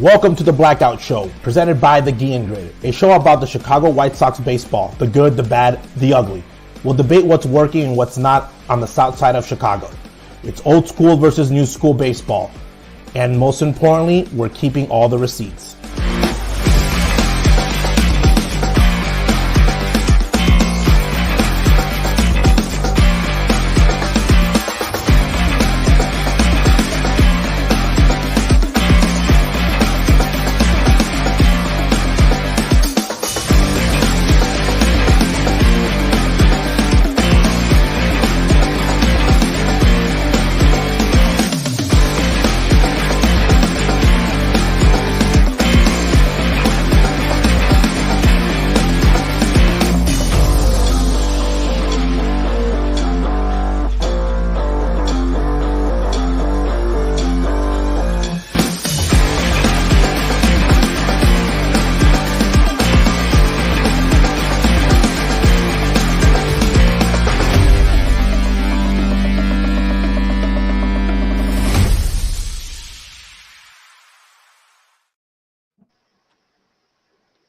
Welcome to the Blackout Show, presented by the Guillen Grid, a show about the Chicago White Sox baseball, the good, the bad, the ugly. We'll debate what's working and what's not on the south side of Chicago. It's old school versus new school baseball. And most importantly, we're keeping all the receipts.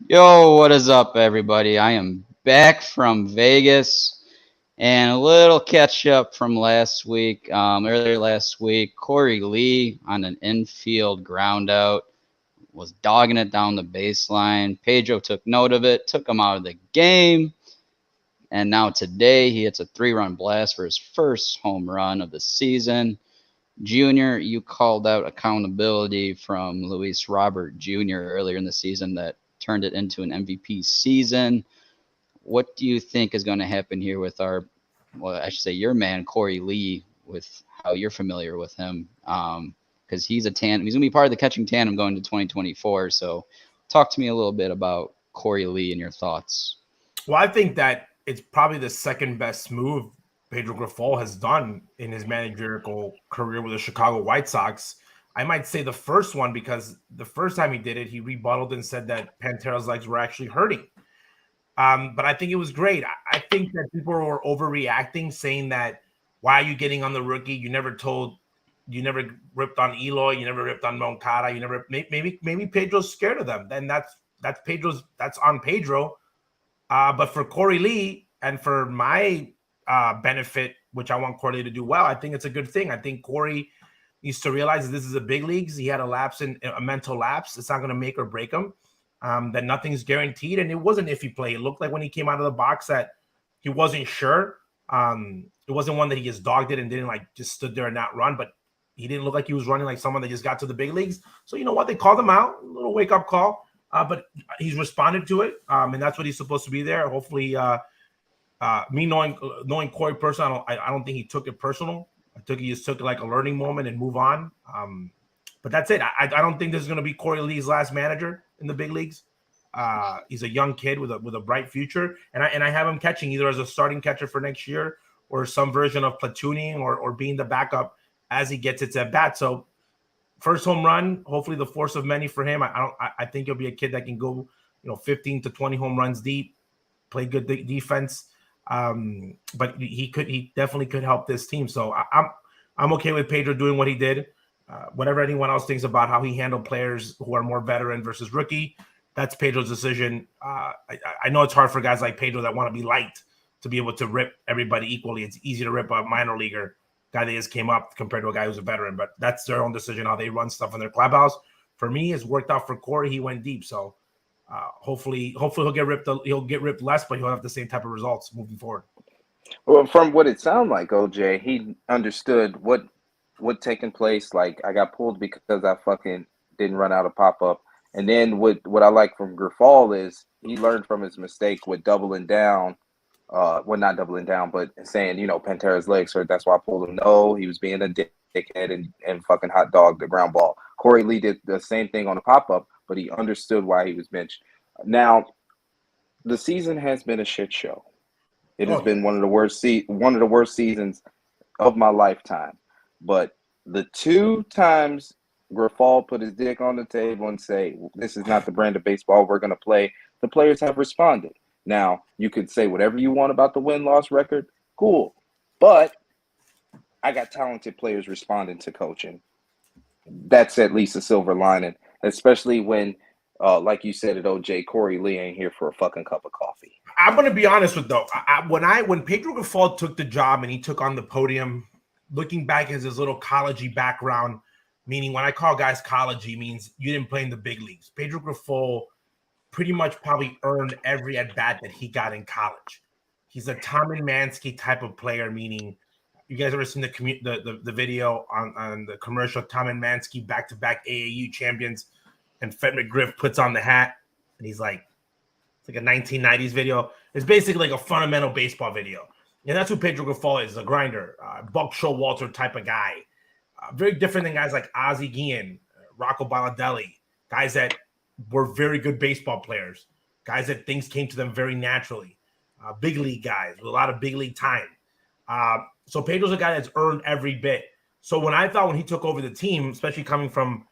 Yo, what is up, everybody? I am back from Vegas, and a little catch up from last week. Earlier last week, Corey Lee on an infield ground out was dogging it down the baseline. Pedro took note of it, took him out of the game, and now today he hits a 3-run blast for his first home run of the season. Junior, you called out accountability from Luis Robert Jr. earlier in the season that turned it into an MVP season. What do you think is going to happen here with your man, Corey Lee, with how you're familiar with him? Because he's going to be part of the catching tandem going to 2024. So talk to me a little bit about Corey Lee and your thoughts. Well, I think that it's probably the second best move Pedro Grifol has done in his managerial career with the Chicago White Sox. I might say the first one because the first time he did it, he rebutted and said that Pantera's legs were actually hurting. But I think it was great. I think that people were overreacting, saying that, why are you getting on the rookie? You never ripped on Eloy. You never ripped on Moncada. Maybe Pedro's scared of them. Then that's on Pedro. But for Corey Lee and for my benefit, which I want Corey Lee to do well, I think it's a good thing. I think Corey needs to realize that this is a big leagues. He had a mental lapse. It's not going to make or break him. That nothing's guaranteed. And it was an iffy play. It looked like when he came out of the box that he wasn't sure. It wasn't one that he just dogged it and didn't just stood there and not run. But he didn't look like he was running like someone that just got to the big leagues. So you know what? They called him out. A little wake-up call. But he's responded to it. And that's what he's supposed to be there. Hopefully, me knowing Corey personally, I don't think he took it personal. He just took it like a learning moment and move on. But that's it. I don't think this is going to be Corey Lee's last manager in the big leagues. He's a young kid with a bright future, and I have him catching either as a starting catcher for next year or some version of platooning or being the backup as he gets it at bat. So first home run, hopefully the force of many for him. I think he'll be a kid that can go 15 to 20 home runs deep, play good defense. But he definitely could help this team. So I'm okay with Pedro doing what he did. Whatever anyone else thinks about how he handled players who are more veteran versus rookie, that's Pedro's decision. I know it's hard for guys like Pedro that want to be liked to be able to rip everybody equally. It's easy to rip a minor leaguer guy that just came up compared to a guy who's a veteran, but that's their own decision how they run stuff in their clubhouse. For me, it's worked out for Corey. He went deep, so hopefully he'll get ripped. He'll get ripped less, but he'll have the same type of results moving forward. Well, from what it sounded like, OJ, he understood what taking place. Like, I got pulled because I fucking didn't run out of pop-up. And then what I like from Grifol is he learned from his mistake with doubling down. Well, not doubling down, but saying, Pantera's legs hurt. That's why I pulled him. No, he was being a dickhead and fucking hot dog the ground ball. Corey Lee did the same thing on the pop-up, but he understood why he was benched. Now, the season has been a shit show. It has been one of the worst seasons of my lifetime. But the two times Grifol put his dick on the table and say, this is not the brand of baseball we're going to play, the players have responded. Now, you could say whatever you want about the win-loss record. Cool. But I got talented players responding to coaching. That's at least a silver lining. especially when, like you said at OJ, Corey Lee ain't here for a fucking cup of coffee. I'm going to be honest with though. When Pedro Grifol took the job and he took on the podium, looking back at his little collegey background, meaning when I call guys collegey means you didn't play in the big leagues. Pedro Grifol pretty much probably earned every at bat that he got in college. He's a Tom and Mansky type of player, meaning you guys ever seen the video on the commercial? Tom and Mansky back-to-back AAU champions, and Fred McGriff puts on the hat and he's like, it's like a 1990s video. It's basically like a fundamental baseball video. And that's who Pedro Grifol is, a grinder, Buck Showalter type of guy. Very different than guys like Ozzie Guillen, Rocco Baladelli, guys that were very good baseball players, guys that things came to them very naturally, big league guys with a lot of big league time. So Pedro's a guy that's earned every bit. So when he took over the team, especially coming from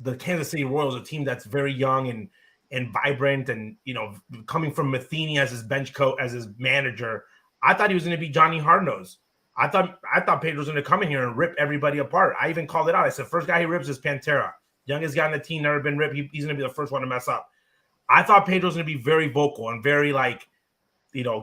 the Kansas City Royals, a team that's very young and vibrant, and coming from Matheny as his bench coach, as his manager, I thought he was going to be Johnny Hardnose. I thought Pedro was going to come in here and rip everybody apart. I even called it out. I said, first guy he rips is Pantera. Youngest guy on the team, never been ripped. He's going to be the first one to mess up. I thought Pedro was going to be very vocal and very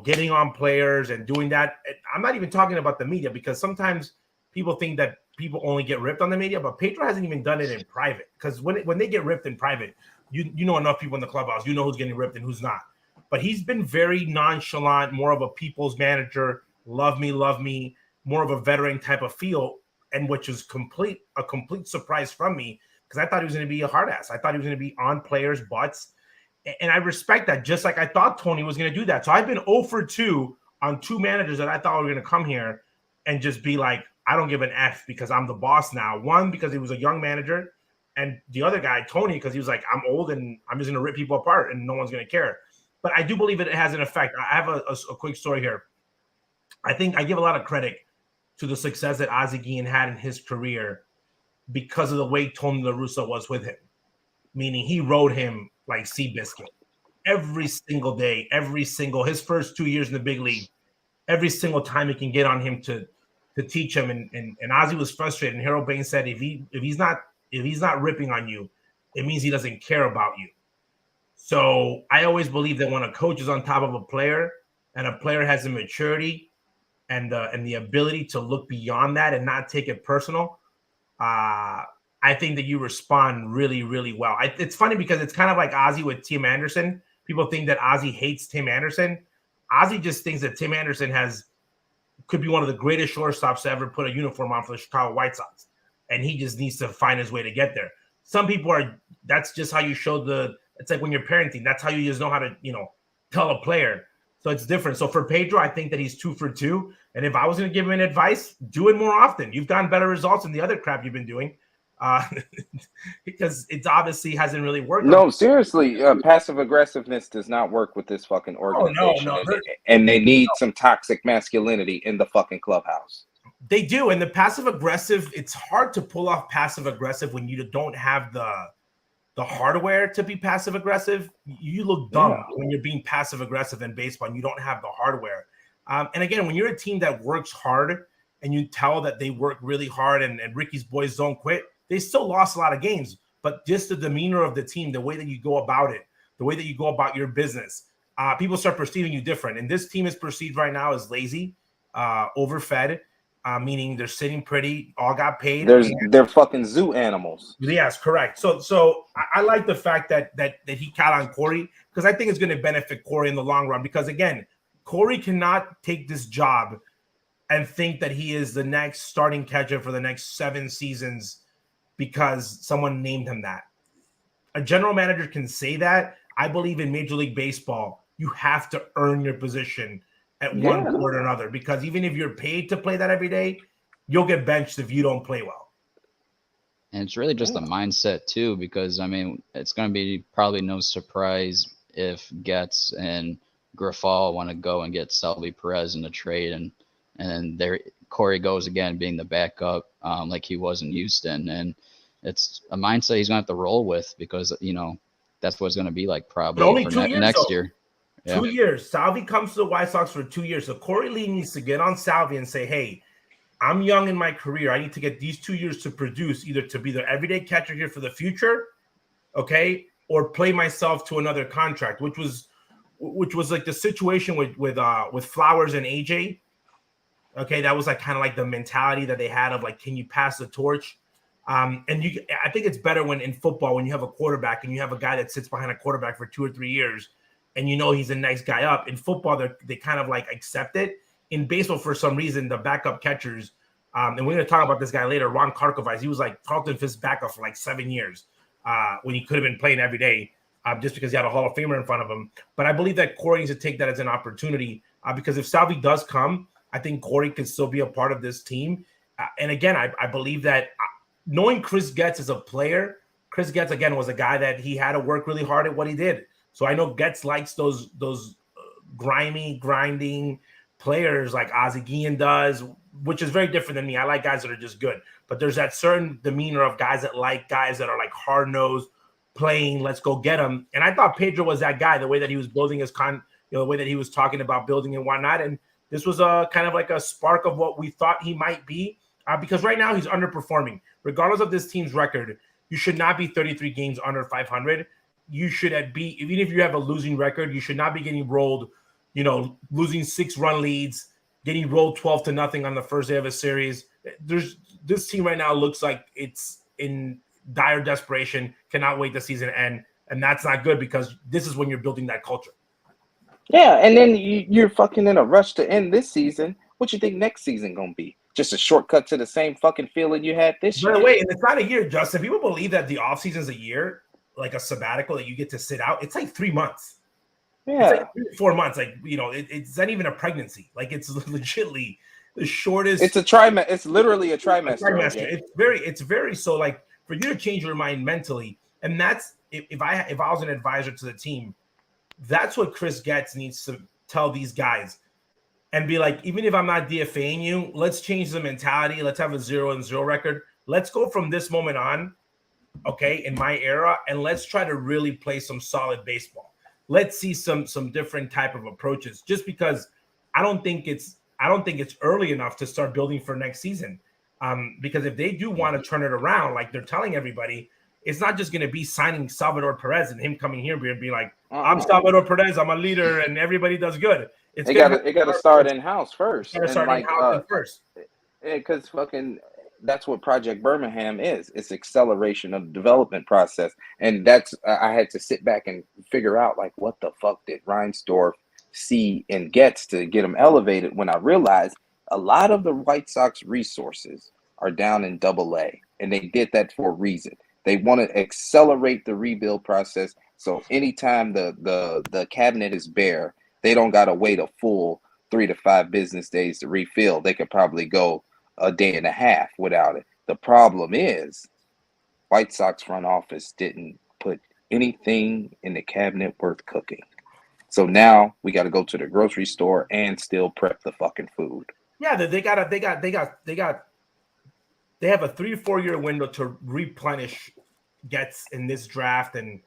getting on players and doing that. I'm not even talking about the media, because sometimes people think that people only get ripped on the media, but Pedro hasn't even done it in private. Because when they get ripped in private, you know enough people in the clubhouse. You know who's getting ripped and who's not. But he's been very nonchalant, more of a people's manager, love me, more of a veteran type of feel, and which is a complete surprise from me, because I thought he was going to be a hard ass. I thought he was going to be on players' butts, and I respect that, just like I thought Tony was going to do that. So I've been 0 for 2 on 2 managers that I thought were going to come here and just be like, I don't give an F because I'm the boss now. One, because he was a young manager, and the other guy, Tony, because he was like, I'm old and I'm just going to rip people apart and no one's going to care. But I do believe it has an effect. I have a quick story here. I think I give a lot of credit to the success that Ozzie Guillen had in his career because of the way Tony La Russa was with him. Meaning he rode him like Seabiscuit every single day, his first 2 years in the big league, every single time he can get on him to teach him. And Ozzie was frustrated. And Harold Bain said, if he's not ripping on you, it means he doesn't care about you. So I always believe that when a coach is on top of a player and a player has the maturity and the ability to look beyond that and not take it personal, I think that you respond really, really well. It's funny because it's kind of like Ozzie with Tim Anderson. People think that Ozzie hates Tim Anderson. Ozzie just thinks that Tim Anderson could be one of the greatest shortstops to ever put a uniform on for the Chicago White Sox. And he just needs to find his way to get there. Some people that's just how you show it's like when you're parenting. That's how you just know how to, tell a player. So it's different. So for Pedro, I think that he's 2 for 2. And if I was going to give him advice, do it more often. You've gotten better results in the other crap you've been doing. Because it obviously hasn't really worked. No, seriously, passive aggressiveness does not work with this fucking organization. Oh, no. And they need some toxic masculinity in the fucking clubhouse. They do. And the passive aggressive, it's hard to pull off passive aggressive when you don't have the hardware to be passive aggressive. You look dumb when you're being passive aggressive in baseball and you don't have the hardware. And again, when you're a team that works hard and you tell that they work really hard and Ricky's boys don't quit, they still lost a lot of games. But just the demeanor of the team, the way that you go about it, the way that you go about your business, people start perceiving you different. And this team is perceived right now as lazy, overfed, meaning they're sitting pretty, all got paid. They're fucking zoo animals. Yes, correct. So I like the fact that he got on Corey, because I think it's going to benefit Corey in the long run. Because again, Corey cannot take this job and think that he is the next starting catcher for the next 7 seasons because someone named him that. A general manager can say that. I believe in Major League Baseball, you have to earn your position at one point or another, because even if you're paid to play that every day, you'll get benched if you don't play well. And it's really just a mindset too, because I mean, it's going to be probably no surprise if Getz and Grifol want to go and get Salvi Perez in the trade, and then there Corey goes again being the backup, like he was in Houston, and it's a mindset he's going to have to roll with, because that's what it's going to be like probably only for 2 years, next year. Yeah. 2 years. Salvi comes to the White Sox for 2 years. So Corey Lee needs to get on Salvi and say, hey, I'm young in my career. I need to get these 2 years to produce, either to be the everyday catcher here for the future, okay, or play myself to another contract, which was like the situation with Flowers and AJ. Okay, that was like kind of like the mentality that they had of like, can you pass the torch? And I think it's better when in football when you have a quarterback and you have a guy that sits behind a quarterback for 2 or 3 years, and you know he's a nice guy up. In football, they kind of like accept it. In baseball, for some reason, the backup catchers, and we're going to talk about this guy later, Ron Karkovice, he was like Carlton Fisk's backup for like 7 years when he could have been playing every day just because he had a Hall of Famer in front of him. But I believe that Corey needs to take that as an opportunity because if Salvi does come, I think Corey can still be a part of this team. And again, I believe that knowing Chris Getz as a player, Chris Getz, again, was a guy that he had to work really hard at what he did. So I know Getz likes those grinding players like Ozzie Guillen does, which is very different than me. I like guys that are just good. But there's that certain demeanor of guys that are like hard-nosed, playing, let's go get them. And I thought Pedro was that guy, the way that he was building his the way that he was talking about building and whatnot. And this was a kind of like a spark of what we thought he might be because right now he's underperforming. Regardless of this team's record, you should not be 33 games under 500. You should be, even if you have a losing record, you should not be getting rolled, losing 6-run leads, getting rolled 12-0 on the first day of a series. This team right now looks like it's in dire desperation, cannot wait the season to end. And that's not good because this is when you're building that culture. Yeah, and then you're fucking in a rush to end this season. What you think next season gonna be? Just a shortcut to the same fucking feeling you had this year? By the way, and it's not a year, Justin. People believe that the offseason is a year, like a sabbatical that you get to sit out. It's like 3 months. Yeah. It's like 3 to 4 months. Like, it's not even a pregnancy. Like, it's legitimately the shortest. It's a trimester. It's literally a trimester. It's very so like for you to change your mind mentally. And that's if I was an advisor to the team, that's what Chris Getz needs to tell these guys and be like, even if I'm not DFAing you, let's change the mentality. Let's have a 0-0 record. Let's go from this moment on, okay, in my era, and let's try to really play some solid baseball. Let's see some different type of approaches. Just because I don't think it's early enough to start building for next season. Because if they do want to turn it around, like they're telling everybody, it's not just going to be signing Salvador Perez and him coming here and be like, I'm Salvador Perez, I'm a leader, and everybody does good. It got to start in house first. First. Because fucking that's what Project Birmingham is. It's acceleration of the development process, and that's I had to sit back and figure out like what the fuck did Reinsdorf see and Getz to get them elevated. When I realized a lot of the White Sox resources are down in AA, and they did that for a reason. They want to accelerate the rebuild process. So anytime the cabinet is bare, they don't got to wait a full 3 to 5 business days to refill. They could probably go a day and a half without it. The problem is White Sox front office didn't put anything in the cabinet worth cooking. So now we got to go to the grocery store and still prep the fucking food. Yeah, they have a 3 to 4 year window to replenish Getz in this draft and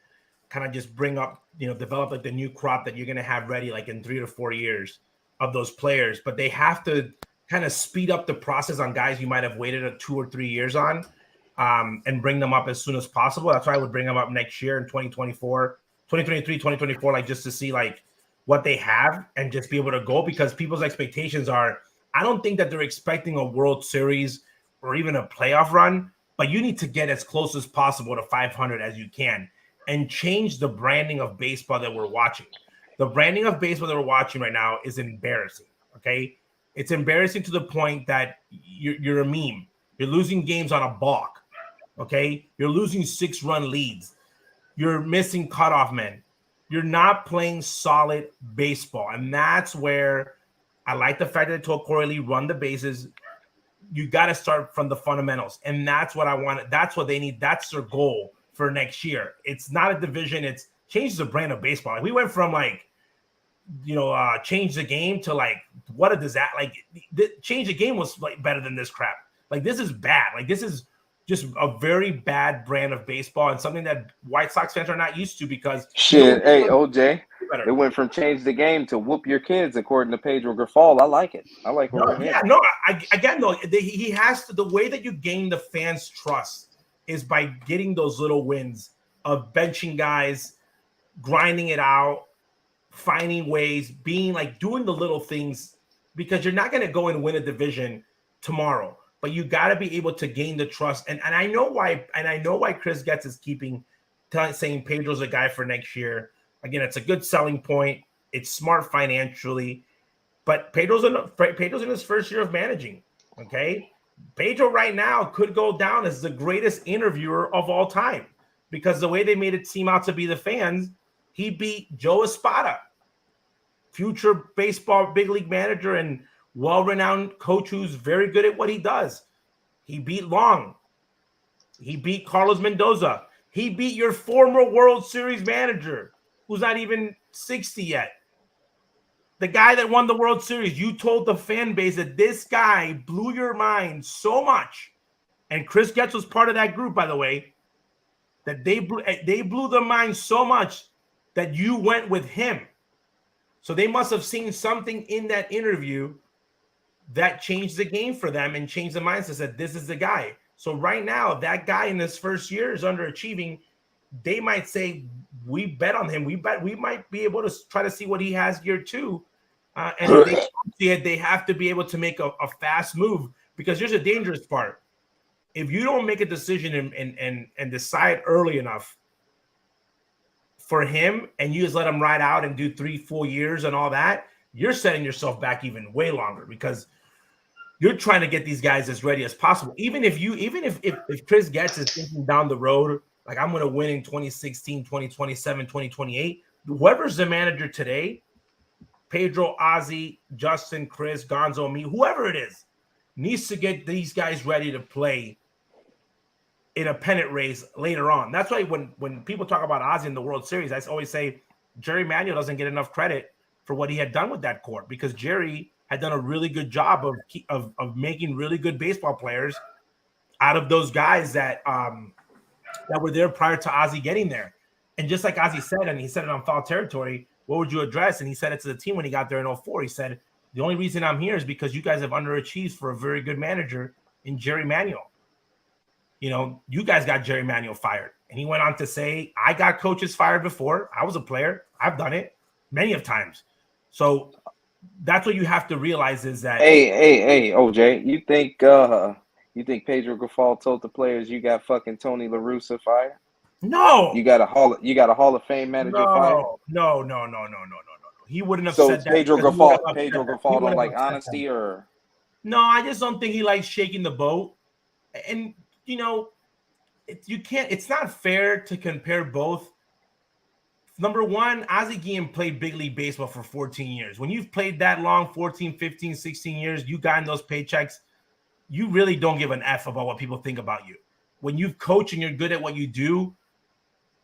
kind of just bring up, develop like the new crop that you're going to have ready like in 3 to 4 years of those players. But they have to kind of speed up the process on guys you might have waited 2 or 3 years on and bring them up as soon as possible. That's why I would bring them up next year in 2023, 2024, like just to see like what they have and just be able to go because people's expectations are, I don't think that they're expecting a World Series or even a playoff run, but you need to get as close as possible to 500 as you can and change the branding of baseball that we're watching. The branding of baseball that we're watching right now is embarrassing, okay? It's embarrassing to the point that you're a meme. You're losing games on a balk, okay? You're losing 6-run leads. You're missing cutoff men. You're not playing solid baseball, and that's where I like the fact that they told Corey Lee, run the bases. You got to start from the fundamentals. And that's what I want. That's what they need. That's their goal for next year. It's not a division. It's changes the brand of baseball. Like we went from like, change the game to like, what does that like change the game was like better than this crap. Like this is bad. Like this is just a very bad brand of baseball and something that White Sox fans are not used to because shit. Hey, OJ, it went from change the game to whoop your kids, according to Pedro Grifol. I like it. I like what we're hearing. He has to. The way that you gain the fans' trust is by getting those little wins of benching guys, grinding it out, finding ways, being like doing the little things, because you're not going to go and win a division tomorrow, but you got to be able to gain the trust. And I know why Chris Getz is saying Pedro's a guy for next year. Again, it's a good selling point. It's smart financially, but Pedro's in his first year of managing. Okay. Pedro right now could go down as the greatest interviewer of all time, because the way they made it seem out to be the fans, he beat Joe Espada, future baseball big league manager and well-renowned coach who's very good at what he does. He beat Long. He beat Carlos Mendoza. He beat your former World Series manager, who's not even 60 yet. The guy that won the World Series. You told the fan base that this guy blew your mind so much. And Chris Getz was part of that group, by the way, that they blew their mind so much that you went with him. So they must have seen something in that interview that changed the game for them and changed the mindset that this is the guy. So right now, that guy in his first year is underachieving. They might say, we bet on him. We might be able to try to see what he has year two. And if they don't see it, they have to be able to make a fast move, because here's a dangerous part. If you don't make a decision and decide early enough for him, and you just let him ride out and do 3-4 years and all that, you're setting yourself back even way longer, because you're trying to get these guys as ready as possible. Even if Chris Getz is thinking down the road, like, I'm going to win in 2016, 2027, 2028, whoever's the manager today, Pedro, Ozzy, Justin, Chris, Gonzo, me, whoever it is, needs to get these guys ready to play in a pennant race later on. That's why when people talk about Ozzy in the World Series, I always say Jerry Manuel doesn't get enough credit for what he had done with that core, because Jerry had done a really good job of making really good baseball players out of those guys that were there prior to Ozzy getting there. And just like Ozzy said, and he said it on Foul Territory, what would you address? And he said it to the team when he got there in 2004. He said, the only reason I'm here is because you guys have underachieved for a very good manager in Jerry Manuel. You know, you guys got Jerry Manuel fired. And he went on to say, I got coaches fired before. I was a player. I've done it many of times. So that's what you have to realize is that. Hey, OJ, you think Pedro Grifol told the players you got fucking Tony La Russa fired? No. You got a Hall of Fame manager fired? No. He wouldn't have said that. Pedro Grifol don't like honesty, or? No, I just don't think he likes shaking the boat. And you know, it's not fair to compare both. Number one, Ozzie Guillen played big league baseball for 14 years. When you've played that long, 14, 15, 16 years, you got in those paychecks, you really don't give an F about what people think about you. When you've coached and you're good at what you do,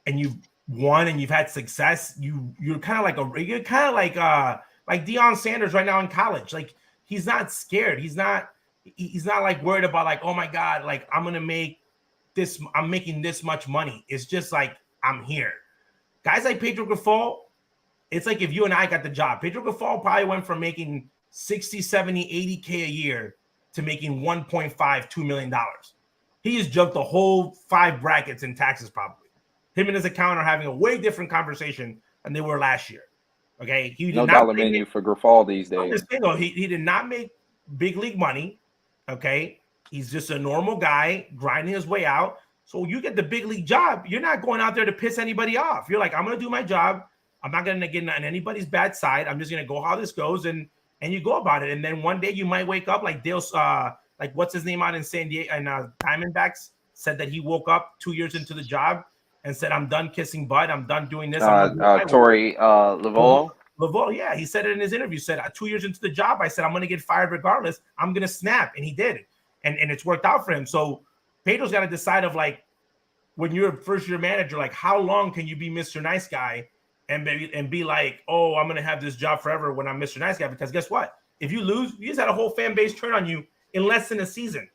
and you've won and you've had success, you're kind of like like Deion Sanders right now in college. Like, he's not scared. He's not like worried about like, oh my God, like I'm making this much money. It's just like, I'm here. Guys like Pedro Grifol, it's like if you and I got the job. Pedro Grifol probably went from making 60, 70, 80K a year to making $1.5, $2 million. He has jumped the whole 5 brackets in taxes probably. Him and his accountant are having a way different conversation than they were last year. Okay, he did no not dollar menu for Grifol these days. He did not make big league money. Okay, he's just a normal guy grinding his way out. So you get the big league job, you're not going out there to piss anybody off. You're like, I'm going to do my job. I'm not going to get on anybody's bad side. I'm just going to go how this goes, and you go about it. And then one day you might wake up like Dale, like what's his name out in San Diego and Diamondbacks said that he woke up 2 years into the job and said, I'm done kissing butt. I'm done doing this. Torey Lovullo. Lovullo, yeah. He said it in his interview, said 2 years into the job, I said, I'm going to get fired regardless. I'm going to snap. And he did. And it's worked out for him. So Pedro's got to decide of like, when you're a first year manager, like how long can you be Mr. Nice Guy and be like, oh, I'm going to have this job forever when I'm Mr. Nice Guy? Because guess what? If you lose, you just had a whole fan base turn on you in less than a season.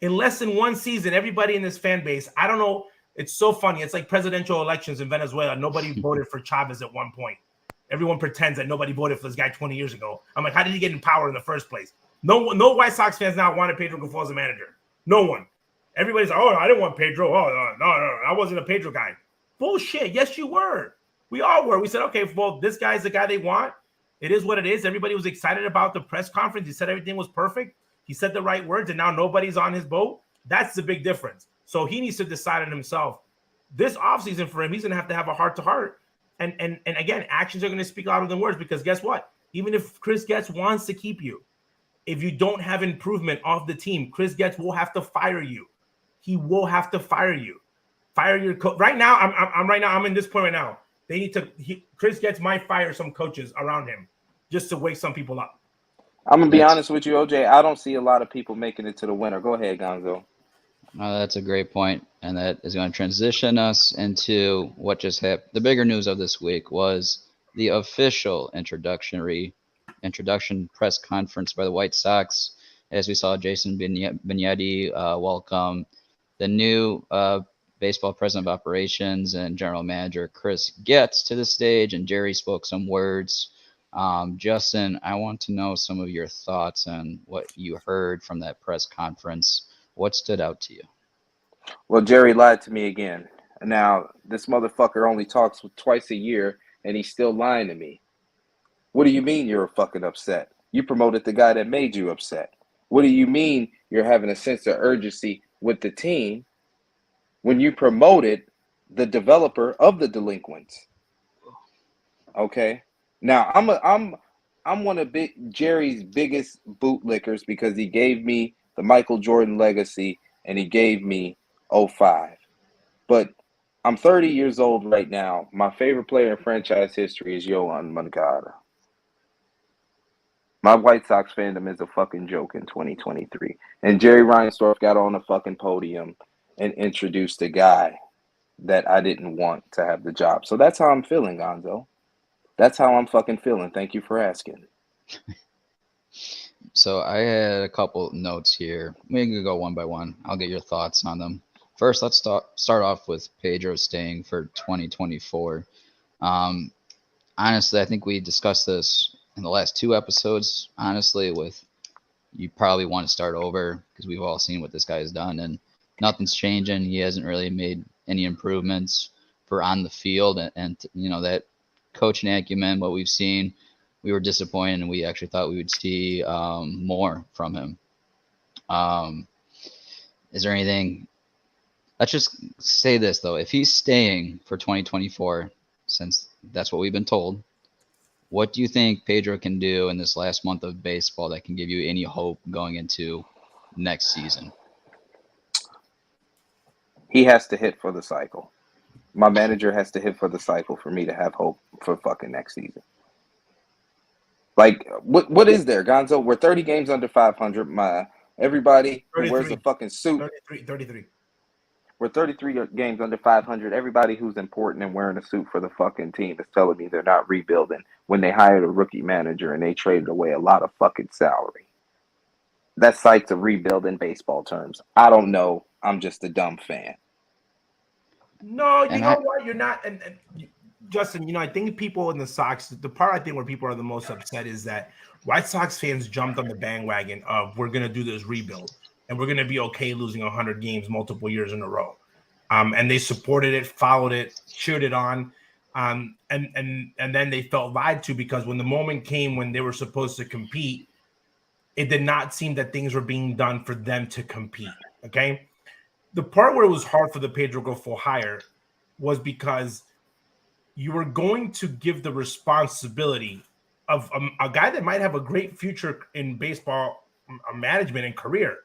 In less than one season, everybody in this fan base, I don't know. It's so funny. It's like presidential elections in Venezuela. Nobody voted for Chavez at one point. Everyone pretends that nobody voted for this guy 20 years ago. I'm like, how did he get in power in the first place? No White Sox fans now wanted Pedro Grifol as a manager. No one. Everybody's like, oh, I didn't want Pedro. Oh, no, I wasn't a Pedro guy. Bullshit. Yes, you were. We all were. We said, okay, well, this guy's the guy they want. It is what it is. Everybody was excited about the press conference. He said everything was perfect. He said the right words, and now nobody's on his boat. That's the big difference. So he needs to decide on himself. This offseason for him, he's going to have a heart-to-heart. And again, actions are going to speak louder than words, because guess what? Even if Chris Getz wants to keep you, if you don't have improvement off the team, Chris Getz will have to fire you. He will have to fire you. Fire your coach. Right now, I'm in this point right now. They need to. Chris Getz might fire some coaches around him just to wake some people up. I'm gonna be honest with you, OJ. I don't see a lot of people making it to the winter. Go ahead, Gonzo. That's a great point, and that is going to transition us into what just happened. The bigger news of this week was the official introduction press conference by the White Sox, as we saw Jason Benetti welcome the new baseball president of operations and general manager Chris Getz to the stage, and Jerry spoke some words. Justin, I want to know some of your thoughts on what you heard from that press conference. What stood out to you? Well, Jerry lied to me again. Now, this motherfucker only talks twice a year, and he's still lying to me. What do you mean you're fucking upset? You promoted the guy that made you upset. What do you mean you're having a sense of urgency with the team when you promoted the developer of the delinquents? Okay. Now, I'm one of Jerry's biggest bootlickers, because he gave me the Michael Jordan legacy, and he gave me 05. But I'm 30 years old right now. My favorite player in franchise history is Yohan Moncada. My White Sox fandom is a fucking joke in 2023. And Jerry Reinsdorf got on a fucking podium and introduced a guy that I didn't want to have the job. So that's how I'm feeling, Gonzo. That's how I'm fucking feeling. Thank you for asking. So I had a couple notes here. We can go one by one. I'll get your thoughts on them. First, let's start off with Pedro staying for 2024. Honestly, I think we discussed this in the last 2 episodes. Honestly, with you probably want to start over, because we've all seen what this guy has done, and nothing's changing. He hasn't really made any improvements for on the field, and you know, that coaching acumen, what we've seen, we were disappointed, and we actually thought we would see more from him. Is there anything? Let's just say this, though. If he's staying for 2024, since that's what we've been told, what do you think Pedro can do in this last month of baseball that can give you any hope going into next season? He has to hit for the cycle. My manager has to hit for the cycle for me to have hope for fucking next season. Like, what is there, Gonzo? We're 30 games under 500. Everybody who wears a fucking suit. 33. We're 33 games under 500. Everybody who's important and wearing a suit for the fucking team is telling me they're not rebuilding when they hired a rookie manager and they traded away a lot of fucking salary. That site's a rebuild in baseball terms. I don't know. I'm just a dumb fan. No, you know what? You're not. And Justin, you know, I think people in the Sox, the part I think where people are the most upset is that White Sox fans jumped on the bandwagon of we're going to do this rebuild and we're going to be okay losing 100 games multiple years in a row. And they supported it, followed it, cheered it on. And then they felt lied to, because when the moment came when they were supposed to compete, it did not seem that things were being done for them to compete. Okay. The part where it was hard for the Pedro Grifol hire was because you were going to give the responsibility of a guy that might have a great future in baseball management and career.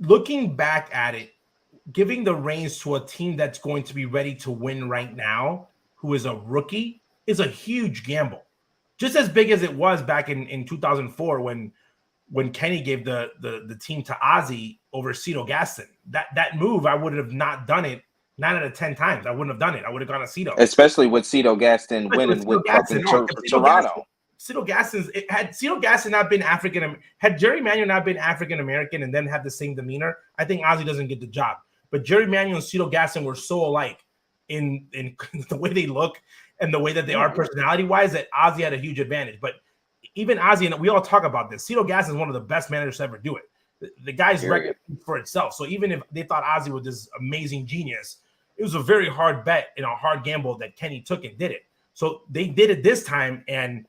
Looking back at it, giving the reins to a team that's going to be ready to win right now, who is a rookie, is a huge gamble. Just as big as it was back in 2004 when Kenny gave the team to Ozzie over Cito Gaston. That move, I would have not done it 9 out of 10 times. I wouldn't have done it. I would have gone to Cito. Especially with Cito Gaston winning with fucking Toronto. Cito Gaston not been had Jerry Manuel not been African American and then had the same demeanor, I think Ozzie doesn't get the job. But Jerry Manuel and Cito Gaston were so alike in the way they look and the way that they are personality-wise that Ozzie had a huge advantage. But even Ozzie, and we all talk about this, Cito Gaston is one of the best managers to ever do it. The guy's record for itself. So even if they thought Ozzie was this amazing genius, it was a very hard bet and a hard gamble that Kenny took and did it. So they did it this time, and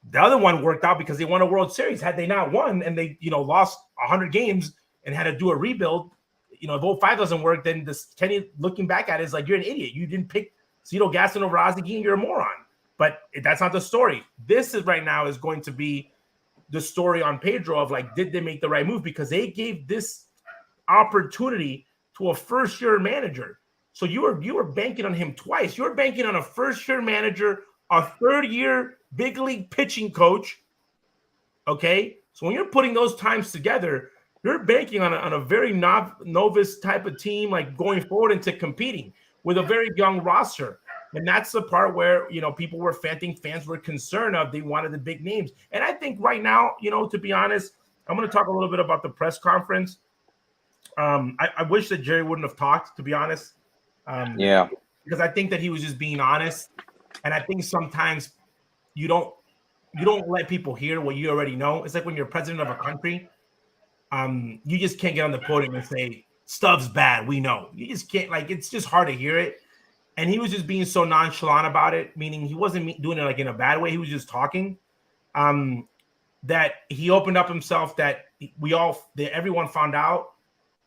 the other one worked out because they won a World Series. Had they not won and they, lost 100 games and had to do a rebuild, if 05 doesn't work, then this Kenny looking back at it is like, you're an idiot. You didn't pick Cito Gaston over Ozzie Guillen. You're a moron. But that's not the story. This is right now is going to be the story on Pedro of like, did they make the right move? Because they gave this opportunity to a first-year manager. So you were banking on him twice. You were banking on a first-year manager, a third-year big league pitching coach. Okay, so when you're putting those times together, you're banking on a very novice type of team, like going forward into competing with a very young roster. And that's the part where, people were fans were concerned of. They wanted the big names. And I think right now, to be honest, I'm going to talk a little bit about the press conference. I wish that Jerry wouldn't have talked, to be honest. Because I think that he was just being honest. And I think sometimes you don't let people hear what you already know. It's like when you're president of a country, you just can't get on the podium and say, stuff's bad, we know. You just can't, it's just hard to hear it. And he was just being so nonchalant about it, meaning he wasn't doing it like in a bad way. He was just talking. That he opened up himself, that everyone found out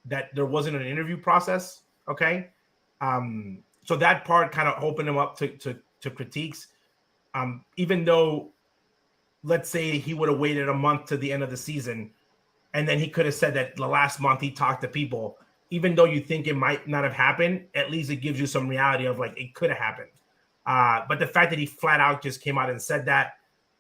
that there wasn't an interview process. Okay. So that part kind of opened him up to critiques. Even though, let's say he would have waited a month to the end of the season, and then he could have said that the last month he talked to people. Even though you think it might not have happened, at least it gives you some reality of like it could have happened. But the fact that he flat out just came out and said that,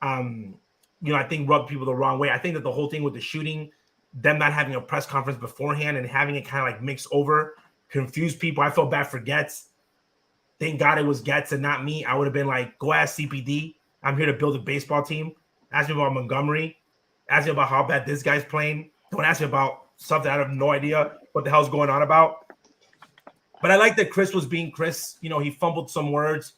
I think rubbed people the wrong way. I think that the whole thing with the shooting, them not having a press conference beforehand and having it kind of like mix over, confused people. I felt bad for Getz. Thank God it was Getz and not me. I would have been like, go ask CPD. I'm here to build a baseball team. Ask me about Montgomery. Ask me about how bad this guy's playing. Don't ask me about something I have no idea what the hell's going on about. But I like that Chris was being Chris. He fumbled some words.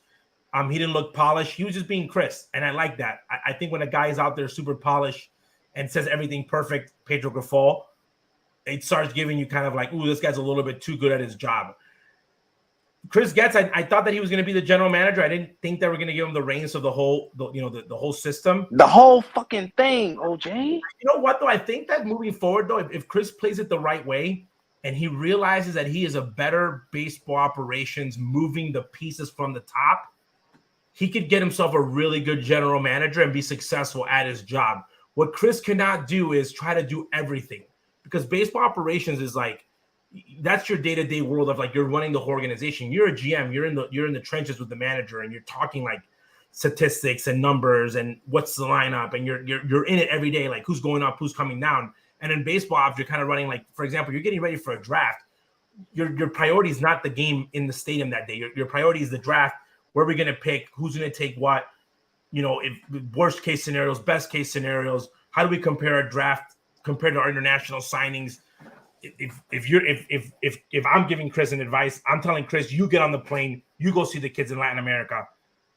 He didn't look polished. He was just being Chris. And I like that. I think when a guy is out there super polished and says everything perfect, Pedro Grifol, it starts giving you kind of like, ooh, this guy's a little bit too good at his job. Chris Getz, I thought that he was going to be the general manager. I didn't think they were going to give him the reins of the whole system. The whole fucking thing, OJ. You know what, though? I think that moving forward, though, if Chris plays it the right way and he realizes that he is a better baseball operations moving the pieces from the top, he could get himself a really good general manager and be successful at his job. What Chris cannot do is try to do everything, because baseball operations is like, that's your day-to-day world of like you're running the whole organization. You're a GM. You're in the trenches with the manager, and you're talking like statistics and numbers and what's the lineup, and you're in it every day, like who's going up, who's coming down. And in baseball ops, you're kind of running like, for example, you're getting ready for a draft. Your priority is not the game in the stadium that day. Your priority is the draft. Where are we going to pick? Who's going to take what? If worst case scenarios, best case scenarios. How do we compare a draft compared to our international signings? If I'm giving Chris an advice, I'm telling Chris, you get on the plane, you go see the kids in Latin America.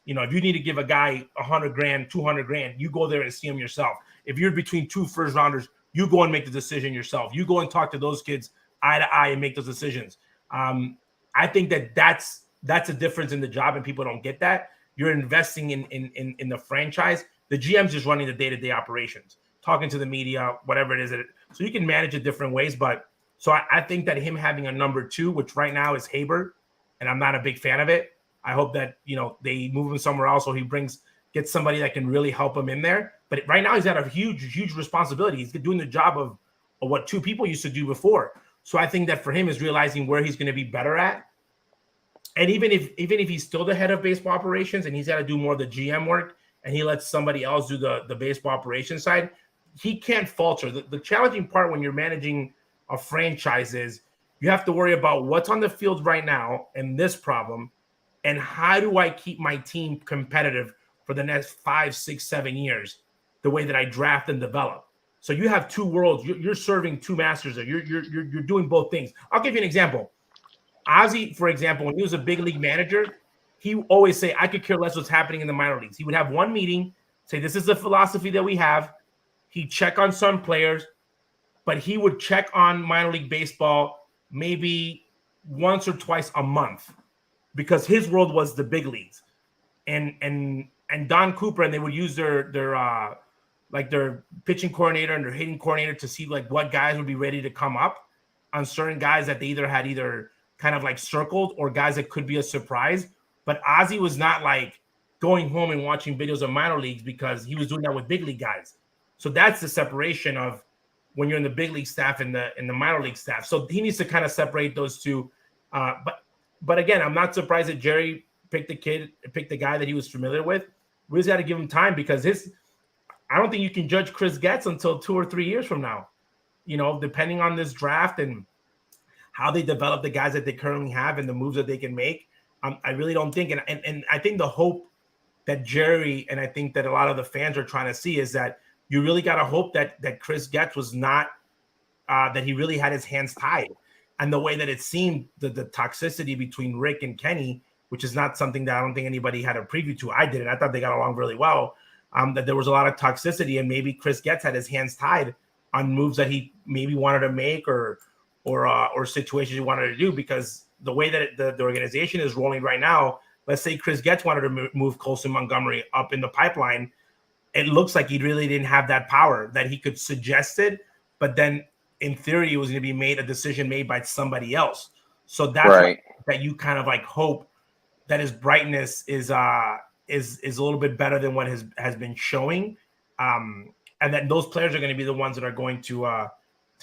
If you need to give a guy $100,000, $200,000, you go there and see him yourself. If you're between two first rounders, you go and make the decision yourself. You go and talk to those kids eye to eye and make those decisions. I think that's a difference in the job, and people don't get that. You're investing in the franchise. The GM's just running the day-to-day operations, talking to the media, whatever it is. So you can manage it different ways, but so I think that him having a number two, which right now is Haber, and I'm not a big fan of it. I hope that, they move him somewhere else so he gets somebody that can really help him in there. But right now he's got a huge, huge responsibility. He's doing the job of what two people used to do before. So I think that for him is realizing where he's going to be better at. And even if he's still the head of baseball operations and he's got to do more of the GM work and he lets somebody else do the baseball operations side, he can't falter. The challenging part when you're managing a franchise is you have to worry about what's on the field right now and this problem, and how do I keep my team competitive for the next 5, 6, 7 years, the way that I draft and develop. So you have two worlds. You're serving two masters. You're doing both things. I'll give you an example. Ozzie, for example, when he was a big league manager, he would always say, I could care less what's happening in the minor leagues. He would have one meeting, say, this is the philosophy that we have. He'd check on some players, but he would check on minor league baseball maybe once or twice a month. because his world was the big leagues, and Don Cooper, and they would use their pitching coordinator and their hitting coordinator to see like what guys would be ready to come up on certain guys that they either kind of like circled or guys that could be a surprise. But Ozzie was not like going home and watching videos of minor leagues because he was doing that with big league guys. So that's the separation of when you're in the big league staff and the minor league staff. So he needs to kind of separate those two. But again, I'm not surprised that Jerry picked the guy that he was familiar with. We just got to give him time because I don't think you can judge Chris Getz until 2 or 3 years from now, depending on this draft and how they develop the guys that they currently have and the moves that they can make. I really don't think, and I think the hope that Jerry and I think that a lot of the fans are trying to see is that you really got to hope that Chris Getz was not, that he really had his hands tied. And the way that it seemed, the toxicity between Rick and Kenny, which is not something that I don't think anybody had a preview to. I didn't. I thought they got along really well. That there was a lot of toxicity, and maybe Chris Getz had his hands tied on moves that he maybe wanted to make or situations he wanted to do, because the way that the organization is rolling right now, let's say Chris Getz wanted to move Colson Montgomery up in the pipeline, it looks like he really didn't have that power, that he could suggest it, but then in theory it was going to be a decision made by somebody else. So that's right. That you kind of like hope that his brightness is a little bit better than what has been showing, and that those players are going to be the ones that are going to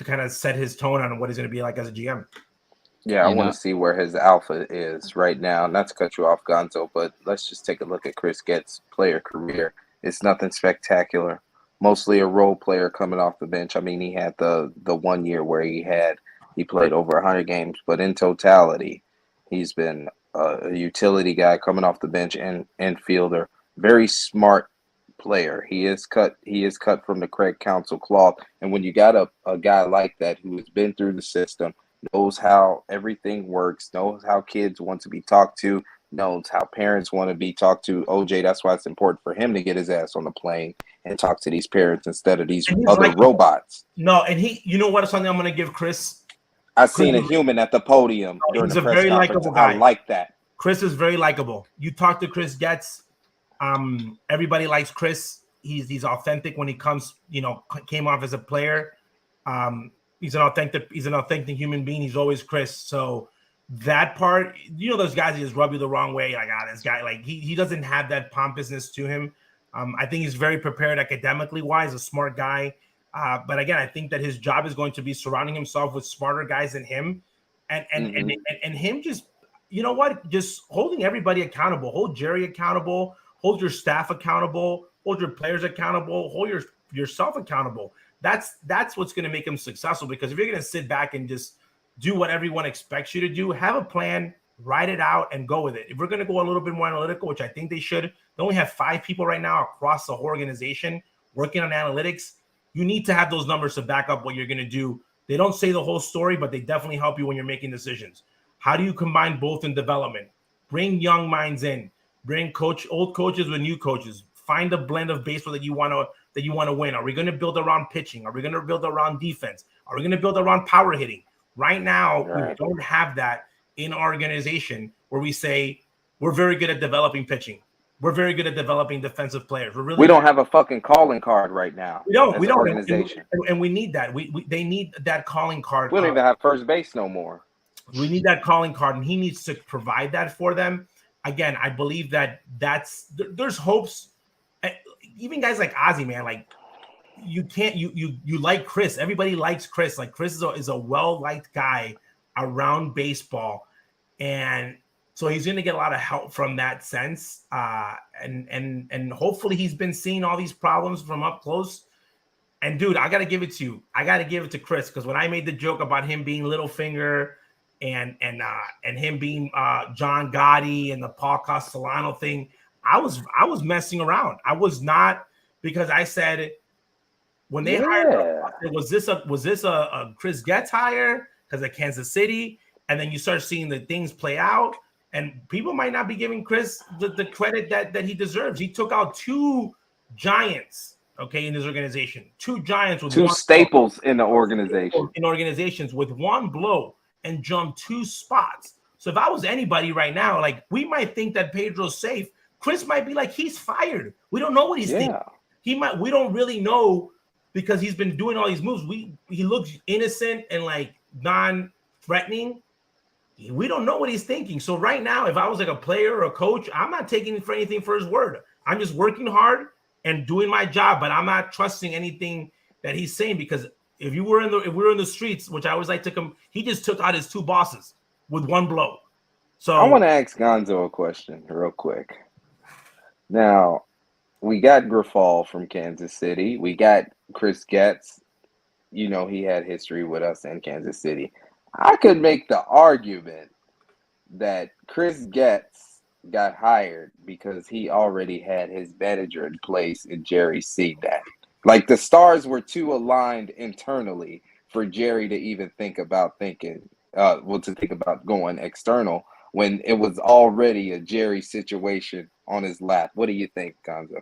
kind of set his tone on what he's going to be like as a GM. Yeah, I want to see where his alpha is right now. Not to cut you off, Gonzo, but let's just take a look at Chris Getz's player career. It's nothing spectacular. Mostly a role player coming off the bench. I mean, he had the 1 year where he played over 100 games, but in totality, he's been a utility guy coming off the bench and infielder. Very smart player. He is cut from the Craig Counsell cloth. And when you got a guy like that who has been through the system, knows how everything works, knows how kids want to be talked to, knows how parents want to be talked to. OJ, that's why it's important for him to get his ass on the plane and talk to these parents instead of these other robots. No, and you know what? Something I'm going to give Chris. I seen a human at the podium during the press conference. I like that. Chris is very likable. You talk to Chris Getz. Everybody likes Chris. He's authentic when he comes. Came off as a player. He's an authentic human being. He's always Chris. So that part, those guys that just rub you the wrong way. Like, this guy, like he doesn't have that pompousness to him. I think he's very prepared academically wise, a smart guy. But again, I think that his job is going to be surrounding himself with smarter guys than him, and him just, just holding everybody accountable. Hold Jerry accountable. Hold your staff accountable. Hold your players accountable. Hold yourself accountable. That's what's going to make him successful. Because if you're going to sit back and just do what everyone expects you to do, have a plan, write it out, and go with it. If we're going to go a little bit more analytical, which I think they should, they only have 5 people right now across the whole organization working on analytics. You need to have those numbers to back up what you're going to do. They don't say the whole story, but they definitely help you when you're making decisions. How do you combine both in development? Bring young minds in. Bring old coaches with new coaches. Find a blend of baseball that you want to win. Are we going to build around pitching? Are we going to build around defense? Are we going to build around power hitting? Right now, we don't have that in our organization where we say we're very good at developing pitching. We're very good at developing defensive players. We don't have a fucking calling card right now. We don't. Organization. And we need that. They need that calling card. We don't even have first base no more. We need that calling card, and he needs to provide that for them. Again, I believe there's hopes. Even guys like Ozzie, man, like you like Chris. Everybody likes Chris. Like Chris is a well-liked guy around baseball, and so he's going to get a lot of help from that sense. And hopefully he's been seeing all these problems from up close. And dude, I got to give it to you. I got to give it to Chris, because when I made the joke about him being Littlefinger and him being John Gotti and the Paul Castellano thing, I was messing around. I was not, because I said when they hired, was this a Chris Getz hire because of Kansas City? And then you start seeing the things play out, and people might not be giving Chris the credit that he deserves. He took out 2 giants, in this organization. 2 giants with 2 staples in the organization. In organizations with one blow, and jumped 2 spots. So So if I was anybody right now, like we might think that Pedro's safe. Chris might be like, he's fired. We don't know what he's thinking. We don't really know because he's been doing all these moves. He looks innocent and like non-threatening. We don't know what he's thinking. So right now, if I was like a player or a coach, I'm not taking for anything for his word. I'm just working hard and doing my job, but I'm not trusting anything that he's saying because if we were in the streets, which I always like to come, he just took out his two bosses with one blow. So I want to ask Gonzo a question real quick. Now, we got Grifol from Kansas City. We got Chris Getz. You know, he had history with us in Kansas City. I could make the argument that Chris Getz got hired because he already had his manager in place and Jerry seen that. Like the stars were too aligned internally for Jerry to even think about going external when it was already a Jerry situation on his lap. What do you think, Gonzo?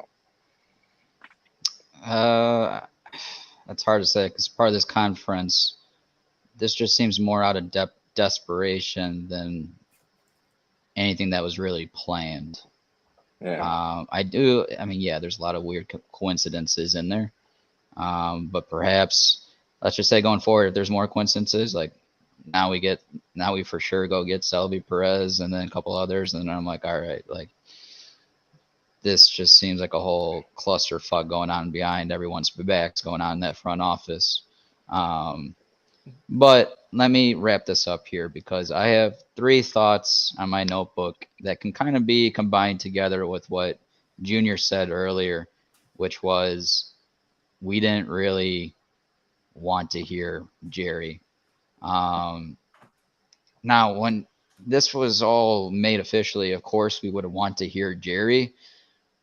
That's hard to say because part of this conference, this just seems more out of desperation than anything that was really planned. Yeah. There's a lot of weird coincidences in there. But perhaps, let's just say going forward, if there's more coincidences, like now we for sure go get Selby Perez and then a couple others. And then I'm like, all right, like this just seems like a whole clusterfuck going on behind everyone's backs going on in that front office. But let me wrap this up here because I have 3 thoughts on my notebook that can kind of be combined together with what Junior said earlier, which was we didn't really want to hear Jerry. Now, when this was all made officially, of course, we would have wanted to hear Jerry.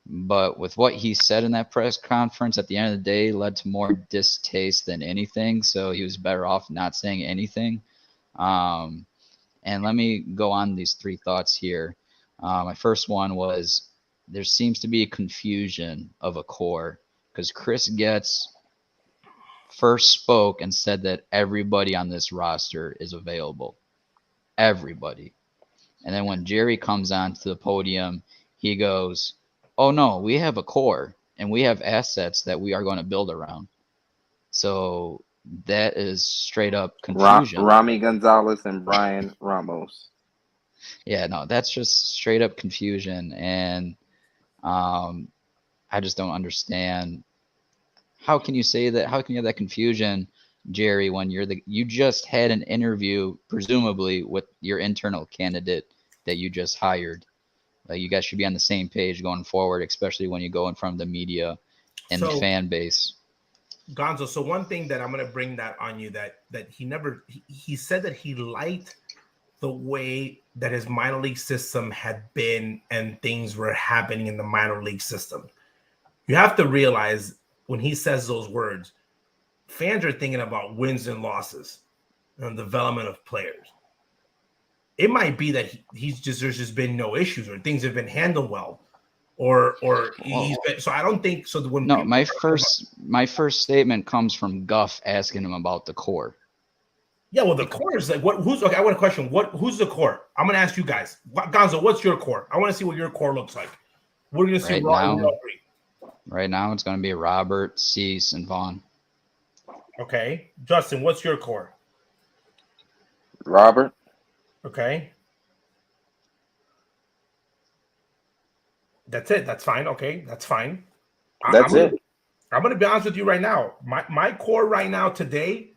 But with what he said in that press conference at the end of the day led to more distaste than anything. So he was better off not saying anything. And let me go on these 3 thoughts here. My first one was there seems to be a confusion of a core because Chris Getz first spoke and said that everybody on this roster is available. Everybody. And then when Jerry comes onto the podium, he goes, oh, no, we have a core and we have assets that we are going to build around. So that is straight up confusion. Rami Gonzalez and Brian Ramos. Yeah, no, that's just straight up confusion. And I just don't understand. How can you say that? How can you have that confusion, Jerry, when you just had an interview, presumably with your internal candidate that you just hired? Like you guys should be on the same page going forward, especially when you go in front of the media and the fan base. Gonzo, so one thing that I'm going to bring that on you that he said that he liked the way that his minor league system had been and things were happening in the minor league system. You have to realize when he says those words, fans are thinking about wins and losses and development of players. It might be that there's just been no issues or things have been handled well, or he's been. So I don't think so. My first statement comes from Guff asking him about the core. Yeah, well, the core is like okay. I want a question. Who's the core? I'm gonna ask you guys. Gonzo, what's your core? I want to see what your core looks like. We're gonna see right now. It's gonna be Robert, Cease, and Vaughn. Okay, Justin, what's your core? Robert. Okay. That's it. That's fine. Okay, that's fine. That's it. I'm going to be honest with you right now. My core right now today,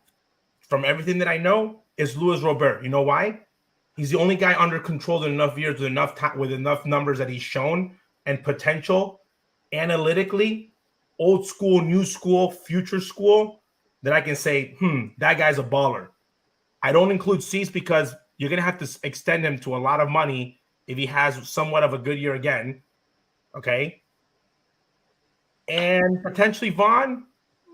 from everything that I know, is Luis Robert. You know why? He's the only guy under control in enough years with enough time, with enough numbers that he's shown and potential, analytically, old school, new school, future school, that I can say, that guy's a baller. I don't include Cease because you're going to have to extend him to a lot of money if he has somewhat of a good year again. Okay. And potentially Vaughn,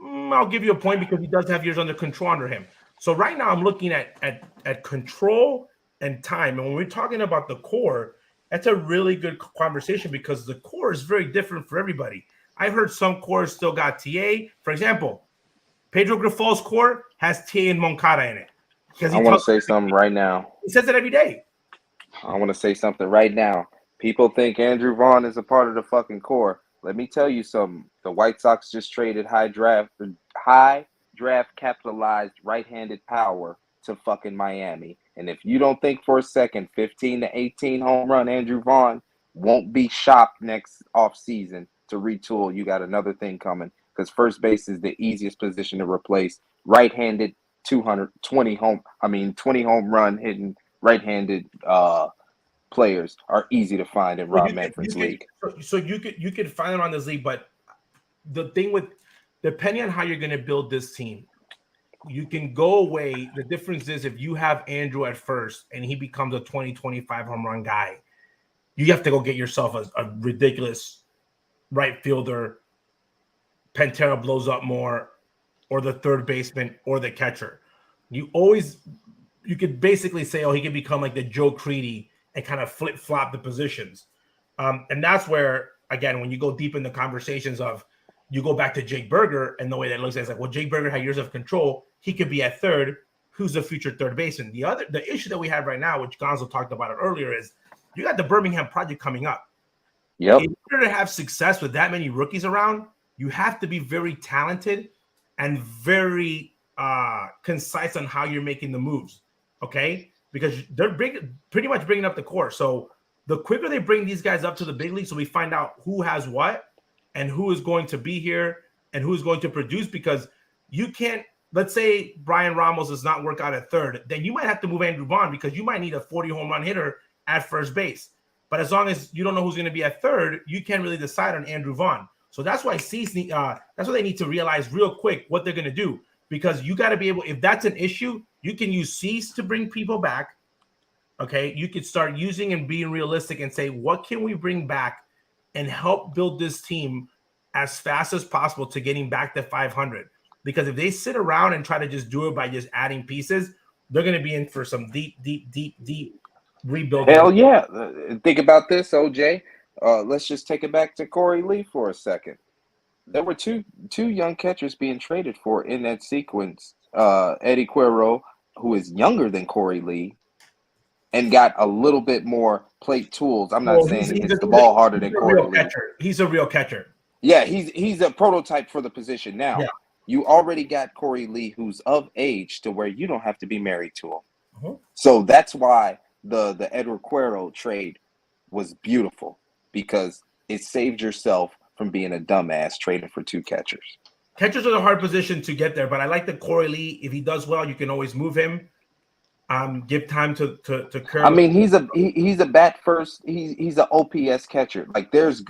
I'll give you a point because he does have years under control under him. So right now I'm looking at control and time. And when we're talking about the core, that's a really good conversation because the core is very different for everybody. I've heard some cores still got TA. For example, Pedro Grifol's core has TA and Moncada in it. I want to say something right now. He says it every day. I want to say something right now. People think Andrew Vaughn is a part of the fucking core. Let me tell you something. The White Sox just traded high draft capitalized right-handed power to fucking Miami. And if you don't think for a second 15 to 18 home run Andrew Vaughn won't be shopped next offseason to retool, you got another thing coming. Because first base is the easiest position to replace. Right-handed 20 home run hitting right-handed players are easy to find in Rob Manfred's league. So you could find them on this league, but the thing with depending on how you're going to build this team, you can go away. The difference is if you have Andrew at first and he becomes a 20-25 home run guy, you have to go get yourself a ridiculous right fielder. Pantera blows up more, or the third baseman, or the catcher. You could basically say, oh, he could become like the Joe Creedy and kind of flip-flop the positions. And that's where, again, when you go deep in the conversations of, you go back to Jake Berger and the way that looks at it's like, well, Jake Berger had years of control. He could be at third. Who's the future third baseman? The issue that we have right now, which Gonzo talked about it earlier, is you got the Birmingham project coming up. Yep. In order to have success with that many rookies around, you have to be very talented and very concise on how you're making the moves, okay? Because they're pretty much bringing up the core. So the quicker they bring these guys up to the big league, so we find out who has what and who is going to be here and who is going to produce, because you can't, let's say Brian Ramos does not work out at third, then you might have to move Andrew Vaughn because you might need a 40 home run hitter at first base. But as long as you don't know who's going to be at third, you can't really decide on Andrew Vaughn. So that's why that's what they need to realize real quick what they're going to do, because you got to be able, if that's an issue, you can use Cease to bring people back. Okay, you could start using and being realistic and say, what can we bring back and help build this team as fast as possible to getting back to 500? Because if they sit around and try to just do it by just adding pieces, they're going to be in for some deep rebuilding. Hell yeah. Think about this, OJ. Let's just take it back to Corey Lee for a second. There were two young catchers being traded for in that sequence. Eddie Cuero, who is younger than Corey Lee, and got a little bit more plate tools. I'm not saying he hits the ball harder than Corey Lee. He's a real catcher. Yeah, he's a prototype for the position now. Yeah. You already got Corey Lee, who's of age to where you don't have to be married to him. Uh-huh. So that's why the Edward Cuero trade was beautiful, because it saved yourself from being a dumbass trading for two catchers. Catchers are a hard position to get there, but I like that Corey Lee, if he does well, you can always move him. Give time to Curry. I mean, he's a bat first. He's an OPS catcher. Like there's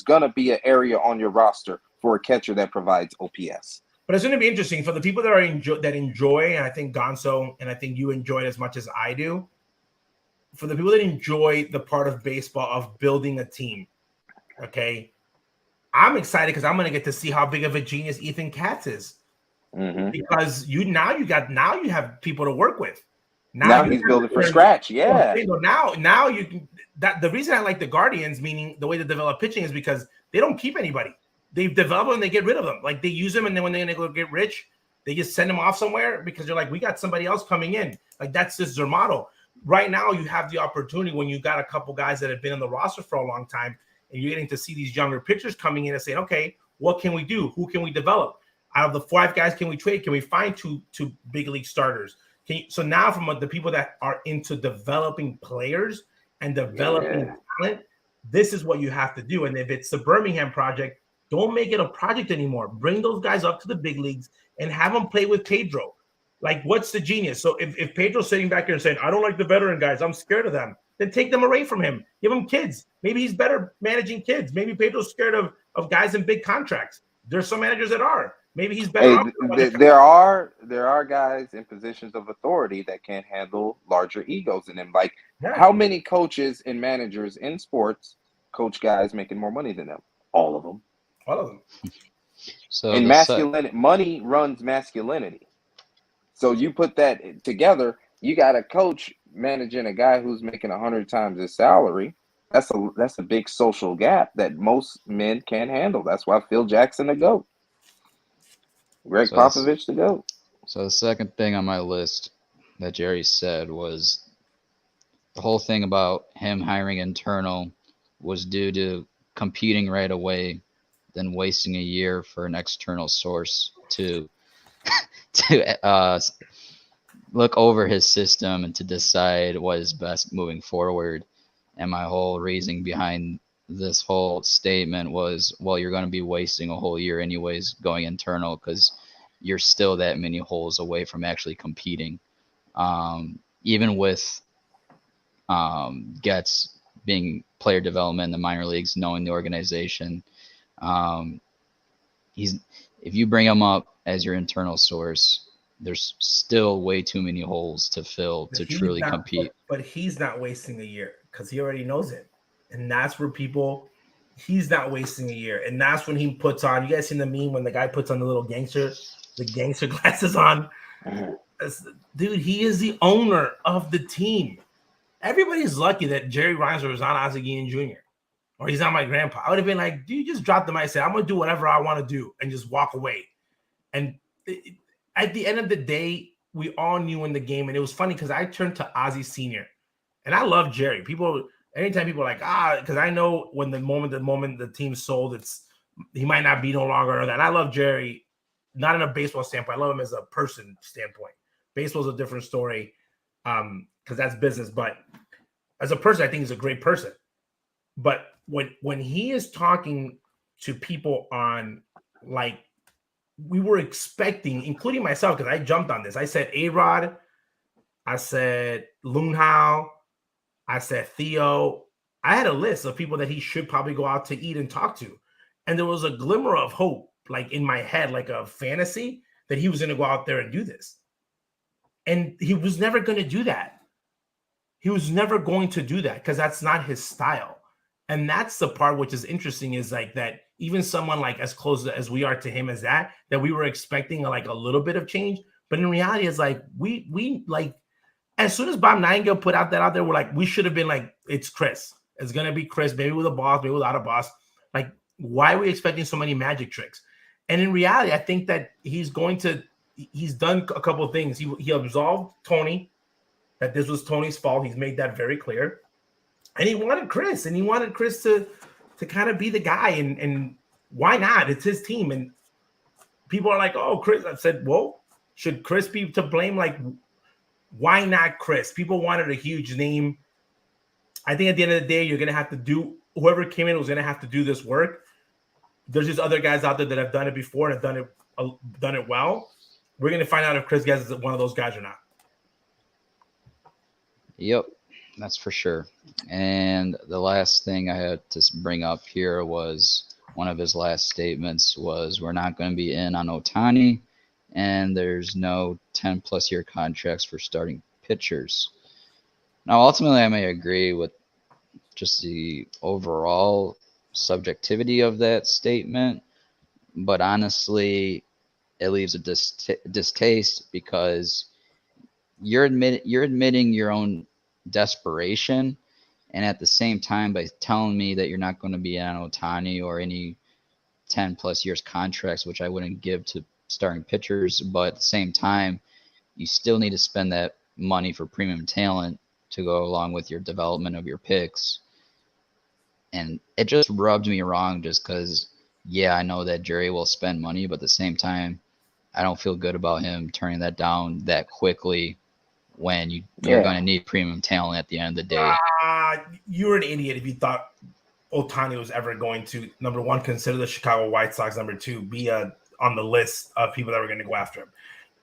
gonna be an area on your roster for a catcher that provides OPS. But it's going to be interesting for the people that enjoy, and I think Gonzo and I think you enjoy it as much as I do. For the people that enjoy the part of baseball of building a team, okay, I'm excited because I'm going to get to see how big of a genius Ethan Katz is. Mm-hmm. Because you have people to work with. Now he's building from scratch. Yeah. Now you can. That the reason I like the Guardians, meaning the way they develop pitching, is because they don't keep anybody. They develop them and they get rid of them. Like they use them, and then when they're going to go get rich, they just send them off somewhere because they're like, we got somebody else coming in. Like that's just their model. Right now, you have the opportunity when you got a couple guys that have been on the roster for a long time, and you're getting to see these younger pitchers coming in and saying, okay, what can we do? Who can we develop? Out of the 5 guys, can we trade? Can we find two big league starters? So now from the people that are into developing players and developing talent, this is what you have to do. And if it's the Birmingham project, don't make it a project anymore. Bring those guys up to the big leagues and have them play with Pedro. Like, what's the genius? So if Pedro's sitting back here and saying, I don't like the veteran guys, I'm scared of them, then take them away from him. Give him kids. Maybe he's better managing kids. Maybe Pedro's scared of guys in big contracts. There's some managers that are. Maybe he's better. There are guys in positions of authority that can't handle larger egos in them. Like, how many coaches and managers in sports coach guys making more money than them? All of them. All of them. So and masculinity, money runs masculinity. So you put that together, you got a coach managing a guy who's making 100 times his salary. That's a big social gap that most men can't handle. That's why Phil Jackson the GOAT. Greg Popovich the GOAT. So the second thing on my list that Jerry said was the whole thing about him hiring internal was due to competing right away, then wasting a year for an external source to look over his system and to decide what is best moving forward. And my whole reasoning behind this whole statement was, well, you're going to be wasting a whole year anyways going internal because you're still that many holes away from actually competing. Even with Getz being player development in the minor leagues, knowing the organization, if you bring him up as your internal source, there's still way too many holes to fill to truly compete. But he's not wasting a year because he already knows it. And that's where he's not wasting a year. And that's when he puts on, you guys seen the meme when the guy puts on the gangster glasses on? Dude, he is the owner of the team. Everybody's lucky that Jerry Reinsdorf was not Ozzie Guillen Jr. or he's not my grandpa. I would have been like, dude, just drop the mic and say, I'm going to do whatever I want to do and just walk away. And at the end of the day, we all knew in the game. And it was funny because I turned to Ozzie Sr. And I love Jerry. Anytime people are like, because I know when the moment the team sold, he might not be no longer. And I love Jerry, not in a baseball standpoint. I love him as a person standpoint. Baseball's a different story because that's business. But as a person, I think he's a great person. But when he is talking to people on, like, we were expecting, including myself, because I jumped on this. I said A-Rod, I said Lunhao, I said Theo. I had a list of people that he should probably go out to eat and talk to. And there was a glimmer of hope, like in my head, like a fantasy, that he was going to go out there and do this. And he was never going to do that. He was never going to do that because that's not his style. And that's the part which is interesting, is like that even someone like as close as we are to him as that we were expecting like a little bit of change. But in reality, it's like we like, as soon as Bob Nightingale put out there, we're like, we should have been like, it's Chris. It's going to be Chris, maybe with a boss, maybe without a boss. Like, why are we expecting so many magic tricks? And in reality, I think that he's done a couple of things. He absolved Tony, that this was Tony's fault. He's made that very clear. And he wanted Chris, to kind of be the guy. And why not? It's his team. And people are like, oh, Chris. I've said, well, should Chris be to blame? Like, why not Chris? People wanted a huge name. I think at the end of the day, you're going to have to do, whoever came in was going to have to do this work. There's just other guys out there that have done it before and have done it well. We're going to find out if Chris Getz is one of those guys or not. Yep, that's for sure. And the last thing I had to bring up here was one of his last statements was, we're not going to be in on Ohtani, and there's no 10-plus year contracts for starting pitchers. Now, ultimately, I may agree with just the overall subjectivity of that statement, but honestly, it leaves a distaste because you're admitting your own desperation, and at the same time, by telling me that you're not going to be on Ohtani or any 10-plus years contracts, which I wouldn't give to starting pitchers, but at the same time, you still need to spend that money for premium talent to go along with your development of your picks. And it just rubbed me wrong just because, yeah, I know that Jerry will spend money, but at the same time, I don't feel good about him turning that down that quickly when you're going to need premium talent at the end of the day. You're an idiot if you thought Ohtani was ever going to, number one, consider the Chicago White Sox, number two, be on the list of people that were going to go after him.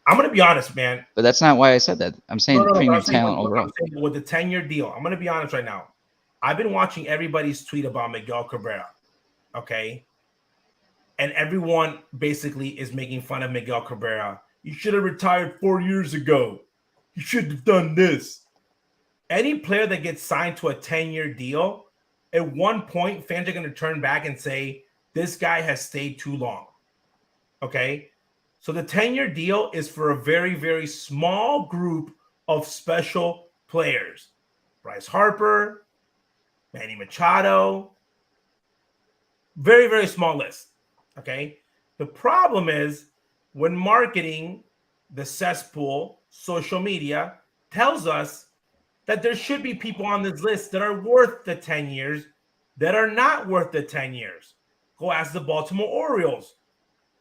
I'm going to be honest, man. But that's not why I said that. I'm saying premium talent overall. With the 10-year deal, I'm going to be honest right now. I've been watching everybody's tweet about Miguel Cabrera, okay? And everyone basically is making fun of Miguel Cabrera. You should have retired 4 years ago. You should have done this. Any player that gets signed to a 10-year deal, at one point, fans are going to turn back and say, this guy has stayed too long, okay? So the 10-year deal is for a very, very small group of special players. Bryce Harper, Manny Machado, very, very small list, okay? The problem is when marketing, the cesspool, social media, tells us that there should be people on this list that are worth the 10 years that are not worth the 10 years. Go ask the Baltimore Orioles.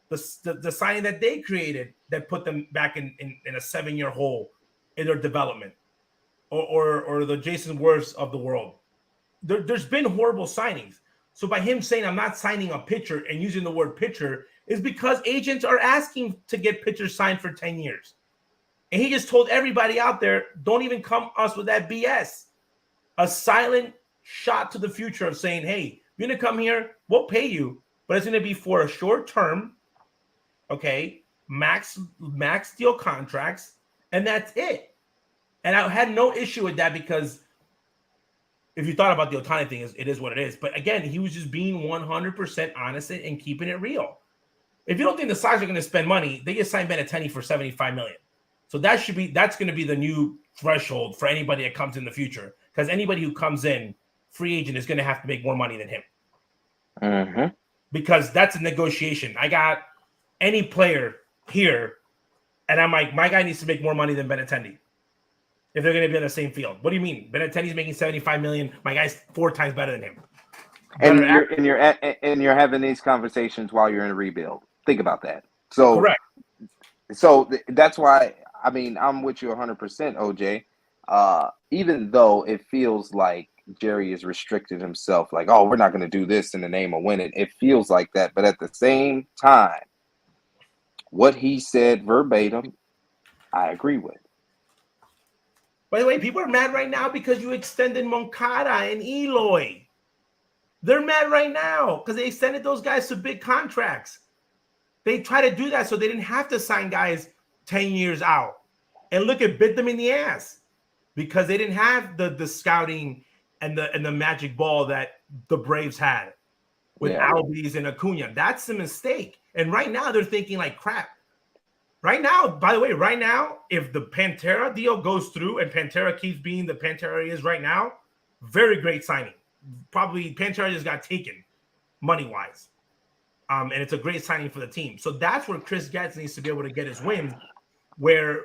The signing that they created that put them back in a 7-year hole in their development, or the Jason Worths of the world. There's been horrible signings. So by him saying I'm not signing a pitcher and using the word pitcher is because agents are asking to get pitchers signed for 10 years. And he just told everybody out there, don't even come us with that BS. A silent shot to the future of saying, hey, you're going to come here, we'll pay you, but it's going to be for a short term. Okay, max deal contracts, and that's it. And I had no issue with that because if you thought about the Ohtani thing, it is what it is. But again, he was just being 100% honest and keeping it real. If you don't think the Sox are going to spend money, they just signed Benintendi for $75 million. So that's going to be the new threshold for anybody that comes in the future. Because anybody who comes in, free agent, is going to have to make more money than him. Mm-hmm. Because that's a negotiation. I got any player here, and I'm like, my guy needs to make more money than Benintendi if they're going to be on the same field. What do you mean? Benintendi's making $75 million. My guy's 4 times better than him. And you're having these conversations while you're in a rebuild. Think about that. So correct. So that's why, I mean, I'm with you 100%, OJ. Even though it feels like Jerry is restricted himself, like, oh, we're not going to do this in the name of winning. It feels like that. But at the same time, what he said verbatim, I agree with. By the way, people are mad right now because you extended Moncada and Eloy. They're mad right now because they extended those guys to big contracts. They try to do that so they didn't have to sign guys 10 years out. And look, it bit them in the ass because they didn't have the scouting and the magic ball that the Braves had with Albies and Acuna. That's the mistake. And right now they're thinking like crap. Right now, by the way, if the Pantera deal goes through and Pantera keeps being the Pantera he is right now, very great signing. Probably Pantera just got taken money-wise. And it's a great signing for the team. So that's where Chris Getz needs to be able to get his win, where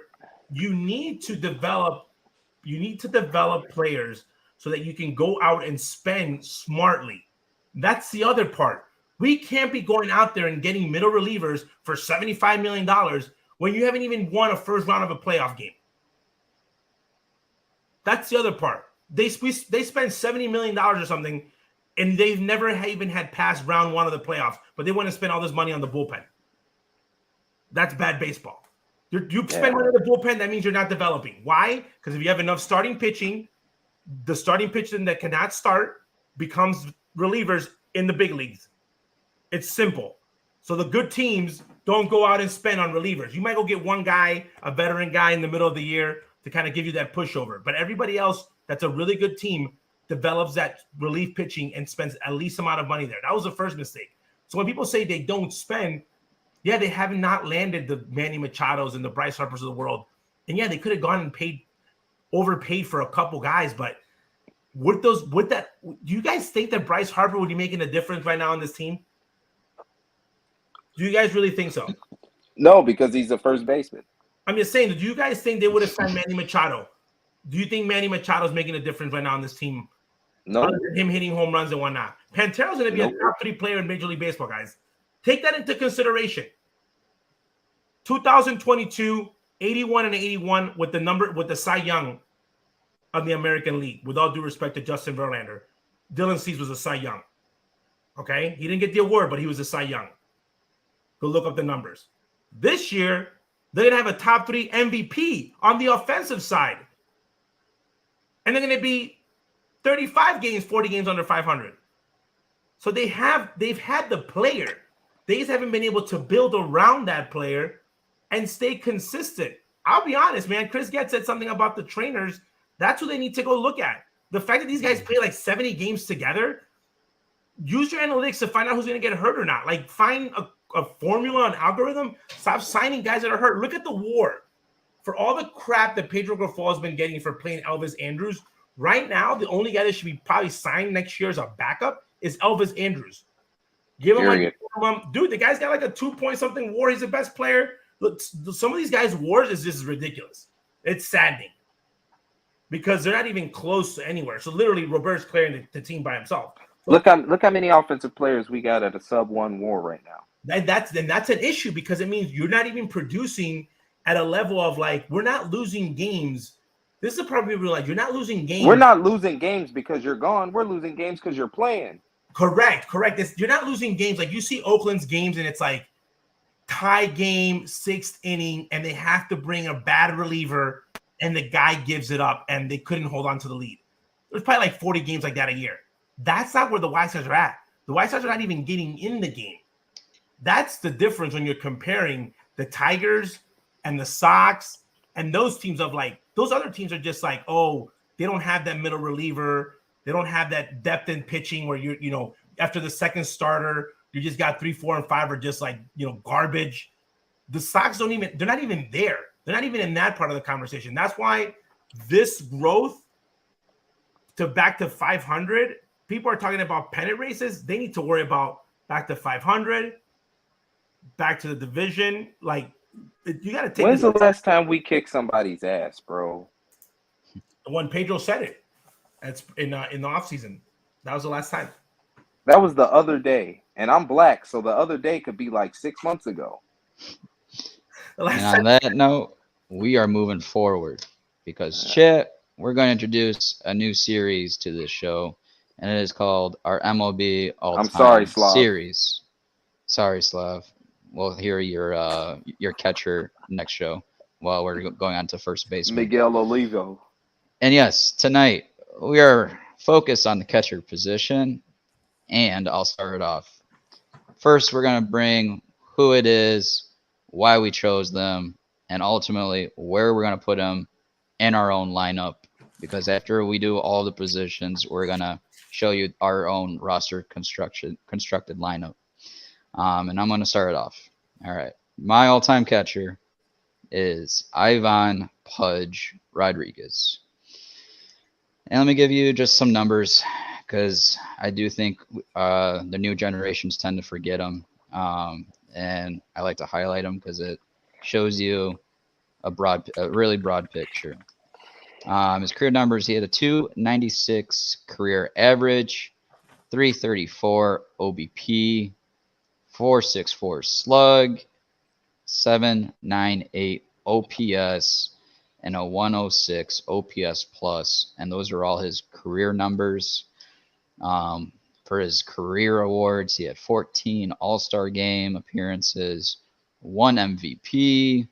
you need to develop players so that you can go out and spend smartly. That's the other part. We can't be going out there and getting middle relievers for $75 million when you haven't even won a first round of a playoff game. That's the other part. They spend $70 million or something, and they've never even had past round 1 of the playoffs, but they want to spend all this money on the bullpen. That's bad baseball. You spend money on the bullpen, that means you're not developing. Why? Because if you have enough starting pitching, the starting pitching that cannot start becomes relievers in the big leagues. It's simple. So the good teams don't go out and spend on relievers. You might go get one guy, a veteran guy in the middle of the year to kind of give you that pushover. But everybody else that's a really good team develops that relief pitching and spends at least amount of money there. That was the first mistake. So when people say they don't spend, they have not landed the Manny Machados and the Bryce Harpers of the world. And they could have gone and overpaid for a couple guys. But do you guys think that Bryce Harper would be making a difference right now on this team? Do you guys really think so? No, because he's a first baseman. I'm just saying, do you guys think they would have signed Manny Machado? Do you think Manny Machado is making a difference right now on this team? No. Other than him hitting home runs and whatnot. Pantera's going to be a top 3 player in Major League Baseball, guys. Take that into consideration. 2022, 81 and 81 with the Cy Young of the American League. With all due respect to Justin Verlander, Dylan Cease was a Cy Young. Okay? He didn't get the award, but he was a Cy Young. Go look up the numbers. This year, they're going to have a top 3 MVP on the offensive side. And they're going to be 35 games, 40 games under 500. So they've had the player. They just haven't been able to build around that player and stay consistent. I'll be honest, man. Chris Getz said something about the trainers. That's what they need to go look at. The fact that these guys play like 70 games together, use your analytics to find out who's going to get hurt or not. Like find a formula, an algorithm. Stop signing guys that are hurt. Look at the WAR. For all the crap that Pedro Grifol has been getting for playing Elvis Andrus, right now, the only guy that should be probably signed next year as a backup is Elvis Andrus. Give him dude, the guy's got like a 2-point-something WAR. He's the best player. Look, some of these guys' WARs is just ridiculous. It's saddening. because they're not even close to anywhere. So literally, Robert's clearing the team by himself. So Look how many offensive players we got at a sub-1 WAR right now. that's an issue because it means you're not even producing at a level of like we're not losing games. This is probably like you're not losing games. We're not losing games because you're gone. We're losing games because you're playing. Correct. You're not losing games. Like you see Oakland's games and it's like tie game, 6th inning, and they have to bring a bad reliever and the guy gives it up and they couldn't hold on to the lead. There's probably like 40 games like that a year. That's not where the White Sox are at. The White Sox are not even getting in the game. That's the difference when you're comparing the Tigers and the Sox and those teams of like, those other teams are just like, oh, they don't have that middle reliever. They don't have that depth in pitching where you're, after the second starter, you just got 3, 4, and 5 are just like, garbage. The Sox they're not even there. They're not even in that part of the conversation. That's why this growth to back to 500, people are talking about pennant races. They need to worry about back to 500, back to the division. Like, you got to take. When's the last time we kicked somebody's ass, bro? When Pedro said it. That's in the offseason. That was the last time. That was the other day. And I'm black, so the other day could be like 6 months ago. And on that note, we are moving forward because, chat, we're going to introduce a new series to this show, and it is called our MLB All-Time Series. Sorry, Slav. We'll hear your catcher next show while we're going on to first base. Miguel Olivo. And yes, tonight we are focused on the catcher position, and I'll start it off. First, we're going to bring who it is, why we chose them, and ultimately where we're going to put them in our own lineup. Because after we do all the positions, we're going to show you our own roster constructed lineup. And I'm going to start it off. All right. My all-time catcher is Ivan Pudge Rodriguez. And let me give you just some numbers because I do think the new generations tend to forget them. And I like to highlight them because it shows you a really broad picture. His career numbers, he had a 296 career average, 334 OBP, 464 slug, 798 OPS, and a 106 OPS plus, and those are all his career numbers. For his career awards, he had 14 All-Star Game appearances, 1 MVP,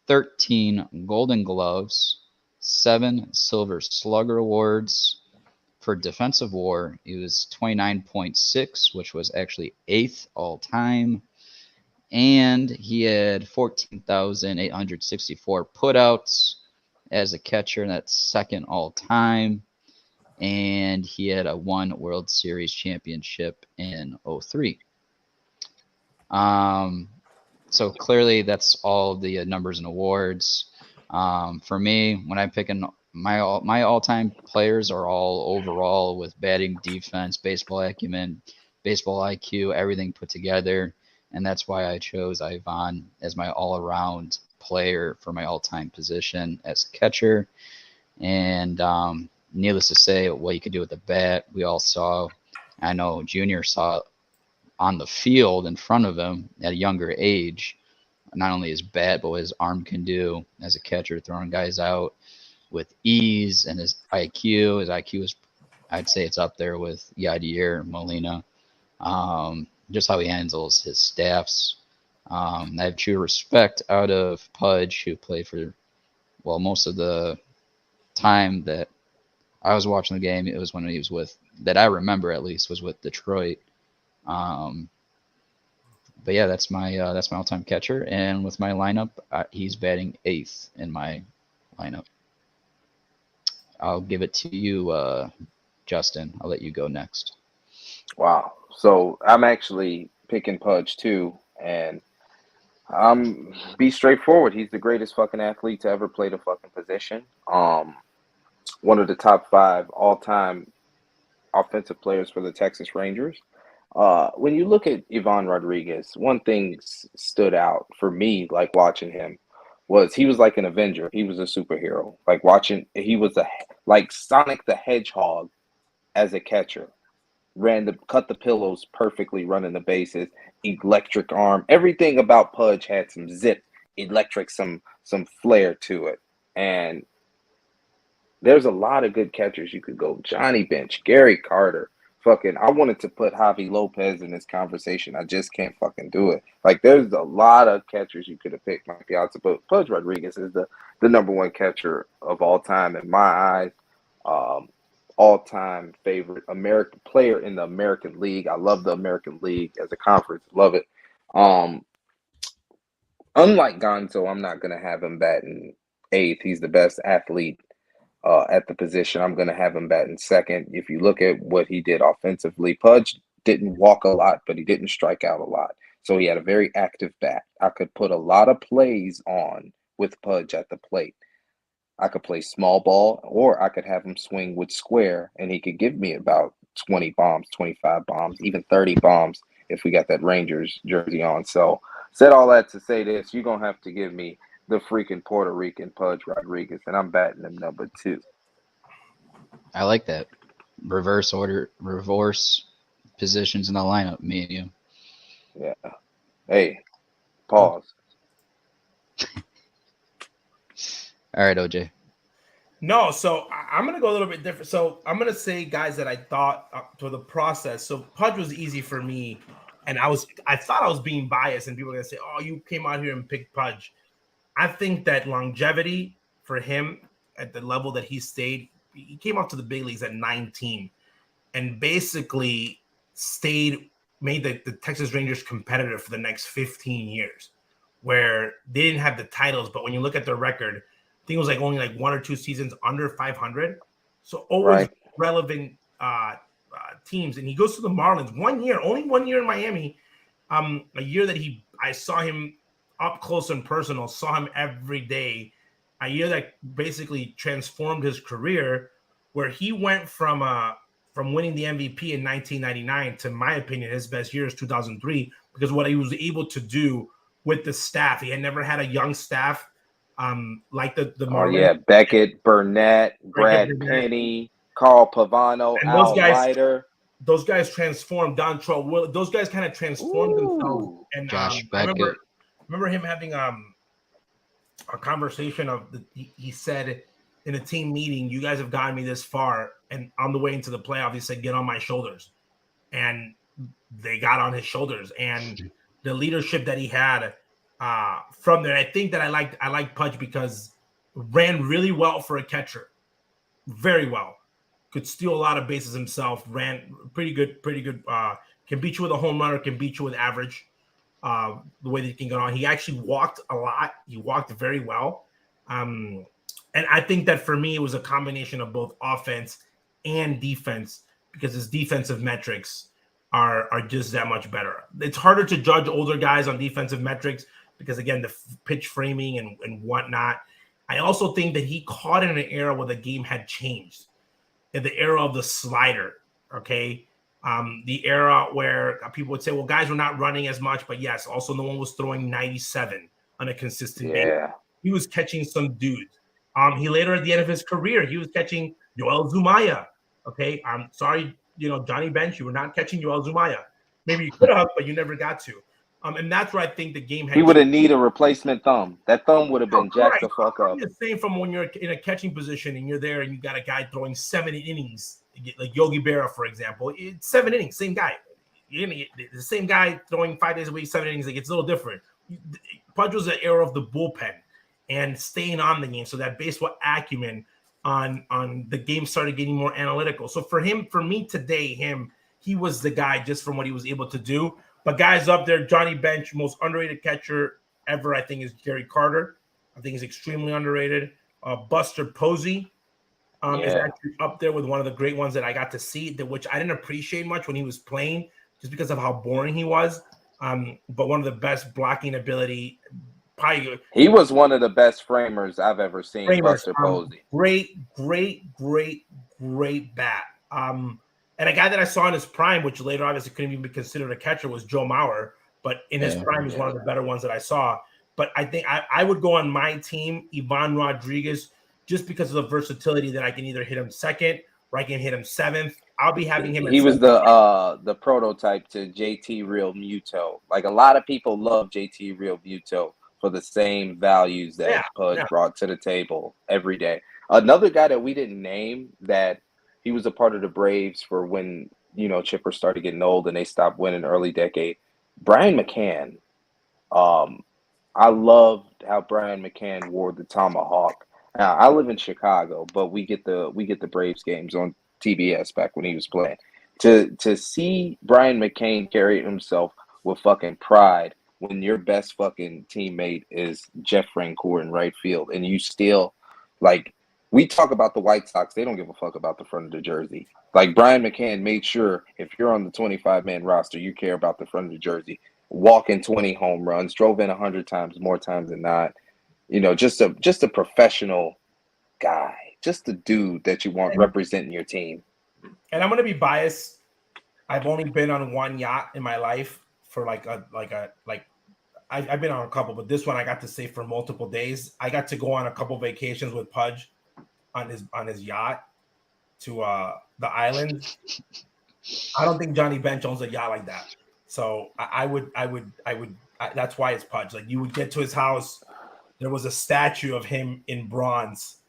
13 Golden Gloves, 7 Silver Slugger Awards. For defensive WAR, he was 29.6, which was actually 8th all-time. And he had 14,864 putouts as a catcher, and that's 2nd all-time. And he had a 1 World Series championship in 2003. So clearly that's all the numbers and awards. For me, when I'm picking my all-time players are all overall with batting, defense, baseball acumen, baseball IQ, everything put together. And that's why I chose Ivan as my all-around player for my all-time position as catcher. And needless to say, what he could do with the bat, we all saw. I know Junior saw it on the field in front of him at a younger age. Not only his bat, but what his arm can do as a catcher, throwing guys out with ease, and his IQ. His IQ is, I'd say it's up there with Yadier, Molina. Just how he handles his staffs. I have true respect out of Pudge, who played for, well, most of the time that I was watching the game, it was when he was with, that I remember at least, was with Detroit. But yeah, that's my all-time catcher, and with my lineup, he's batting 8th in my lineup. I'll give it to you, Justin. I'll let you go next. Wow. So I'm actually picking Pudge too, and be straightforward. He's the greatest fucking athlete to ever play the fucking position. One of the top 5 all-time offensive players for the Texas Rangers. When you look at Ivan Rodriguez, one thing stood out for me, like watching him, was he was like an Avenger. He was a superhero. Like watching, he was like Sonic the Hedgehog as a catcher. Cut the pillows perfectly, running the bases, electric arm. Everything about Pudge had some zip, electric, some flair to it. And there's a lot of good catchers you could go. Johnny Bench, Gary Carter. I wanted to put Javi Lopez in this conversation. I just can't fucking do it. Like, there's a lot of catchers you could have picked, my fiance, but Pudge Rodriguez is the number one catcher of all time in my eyes. All-time favorite American player in the American League. I love the American League as a conference. Love it. Unlike Gonzo, I'm not going to have him batting eighth. He's the best athlete at the position. I'm going to have him batting second. If you look at what he did offensively, Pudge didn't walk a lot, but he didn't strike out a lot. So he had a very active bat. I could put a lot of plays on with Pudge at the plate. I could play small ball, or I could have him swing with square, and he could give me about 20 bombs, 25 bombs, even 30 bombs if we got that Rangers jersey on. So said all that to say this, you're going to have to give me the freaking Puerto Rican Pudge Rodriguez, and I'm batting him number 2. I like that. Reverse positions in the lineup, me and you. Yeah. Hey, pause. All right, OJ. No, so I'm going to go a little bit different. So I'm going to say guys that I thought to the process. So Pudge was easy for me, and I thought I was being biased, and people are going to say, oh, you came out here and picked Pudge. I think that longevity for him at the level that he stayed, he came up to the big leagues at 19 and basically made the Texas Rangers competitive for the next 15 years, where they didn't have the titles. But when you look at their record, I think it was like only like 1 or 2 seasons under 500. So always relevant teams. And he goes to the Marlins only 1 year in Miami. A year that I saw him up close and personal, saw him every day. A year that basically transformed his career, where he went from winning the MVP in 1999 to, my opinion, his best year is 2003, because what he was able to do with the staff. He had never had a young staff like the Marlins. Oh yeah, Beckett, Burnett, Brad Penny, Carl Pavano, and Al Leiter. Those guys transformed. Don Troll. Those guys kind of transformed themselves. And Josh I Beckett. remember him having a conversation he said in a team meeting, you guys have gotten me this far, and on the way into the playoff, he said, get on my shoulders. And they got on his shoulders, and the leadership that he had from there. I think that I like Pudge because ran really well for a catcher, very well. Could steal a lot of bases himself. Ran pretty good. Can beat you with a home run or can beat you with average. The way that he can get on, he actually walked a lot. He walked very well, and I think that for me it was a combination of both offense and defense, because his defensive metrics are just that much better. It's harder to judge older guys on defensive metrics because, again, the pitch framing and whatnot. I also think that he caught in an era where the game had changed, in the era of the slider, okay? The era where people would say, well, guys were not running as much, but yes, also no one was throwing 97 on a consistent basis. He was catching some dudes. He later at the end of his career, he was catching Yoel Zumaya, okay? I'm sorry, Johnny Bench, you were not catching Yoel Zumaya. Maybe you could have, but you never got to. And that's where I think the game had. He would have needed a replacement thumb. That thumb would have been jacked the fuck up. I'm just saying, from when you're in a catching position and you're there and you got a guy throwing 7 innings, like Yogi Berra, for example, it's 7 innings, same guy. You're gonna get the same guy throwing 5 days a week, 7 innings. Like, it's a little different. Pudge was the era of the bullpen and staying on the game, so that baseball acumen on the game started getting more analytical. So for me today, he was the guy just from what he was able to do. But guys up there, Johnny Bench, most underrated catcher ever, I think, is Gary Carter. I think he's extremely underrated. Buster Posey is actually up there with one of the great ones that I got to see, which I didn't appreciate much when he was playing, just because of how boring he was. But one of the best blocking ability. He was one of the best framers I've ever seen, Buster Posey. Great bat. And a guy that I saw in his prime, which later obviously couldn't even be considered a catcher, was Joe Mauer. But in his prime, he's one of the better ones that I saw. But I think I would go on my team, Ivan Rodriguez, just because of the versatility that I can either hit him second or I can hit him seventh. I'll be having him. He was the prototype to JT Real Muto. Like a lot of people love JT Real Muto for the same values that Pudge brought to the table every day. Another guy that we didn't name that he was a part of the Braves for when, you know, Chipper started getting old and they stopped winning early decade. Brian McCann. I loved how Brian McCann wore the tomahawk. Now, I live in Chicago, but we get the Braves games on TBS back when he was playing. To see Brian McCain carry himself with fucking pride when your best fucking teammate is Jeff Francoeur in right field, and you still, like, we talk about the White Sox, they don't give a fuck about the front of the jersey. Like, Brian McCann made sure if you're on the 25-man roster, you care about the front of the jersey. Walking 20 home runs, drove in 100 times, more times than not. You know, just a professional guy, just a dude that you want representing your team. And I'm gonna be biased. I've only been on one yacht in my life for I've been on a couple, but this one I got to stay for multiple days. I got to go on a couple vacations with Pudge on his yacht to the island. I don't think Johnny Bench owns a yacht like that. So I would that's why it's Pudge. Like, you would get to his house, there was a statue of him in bronze,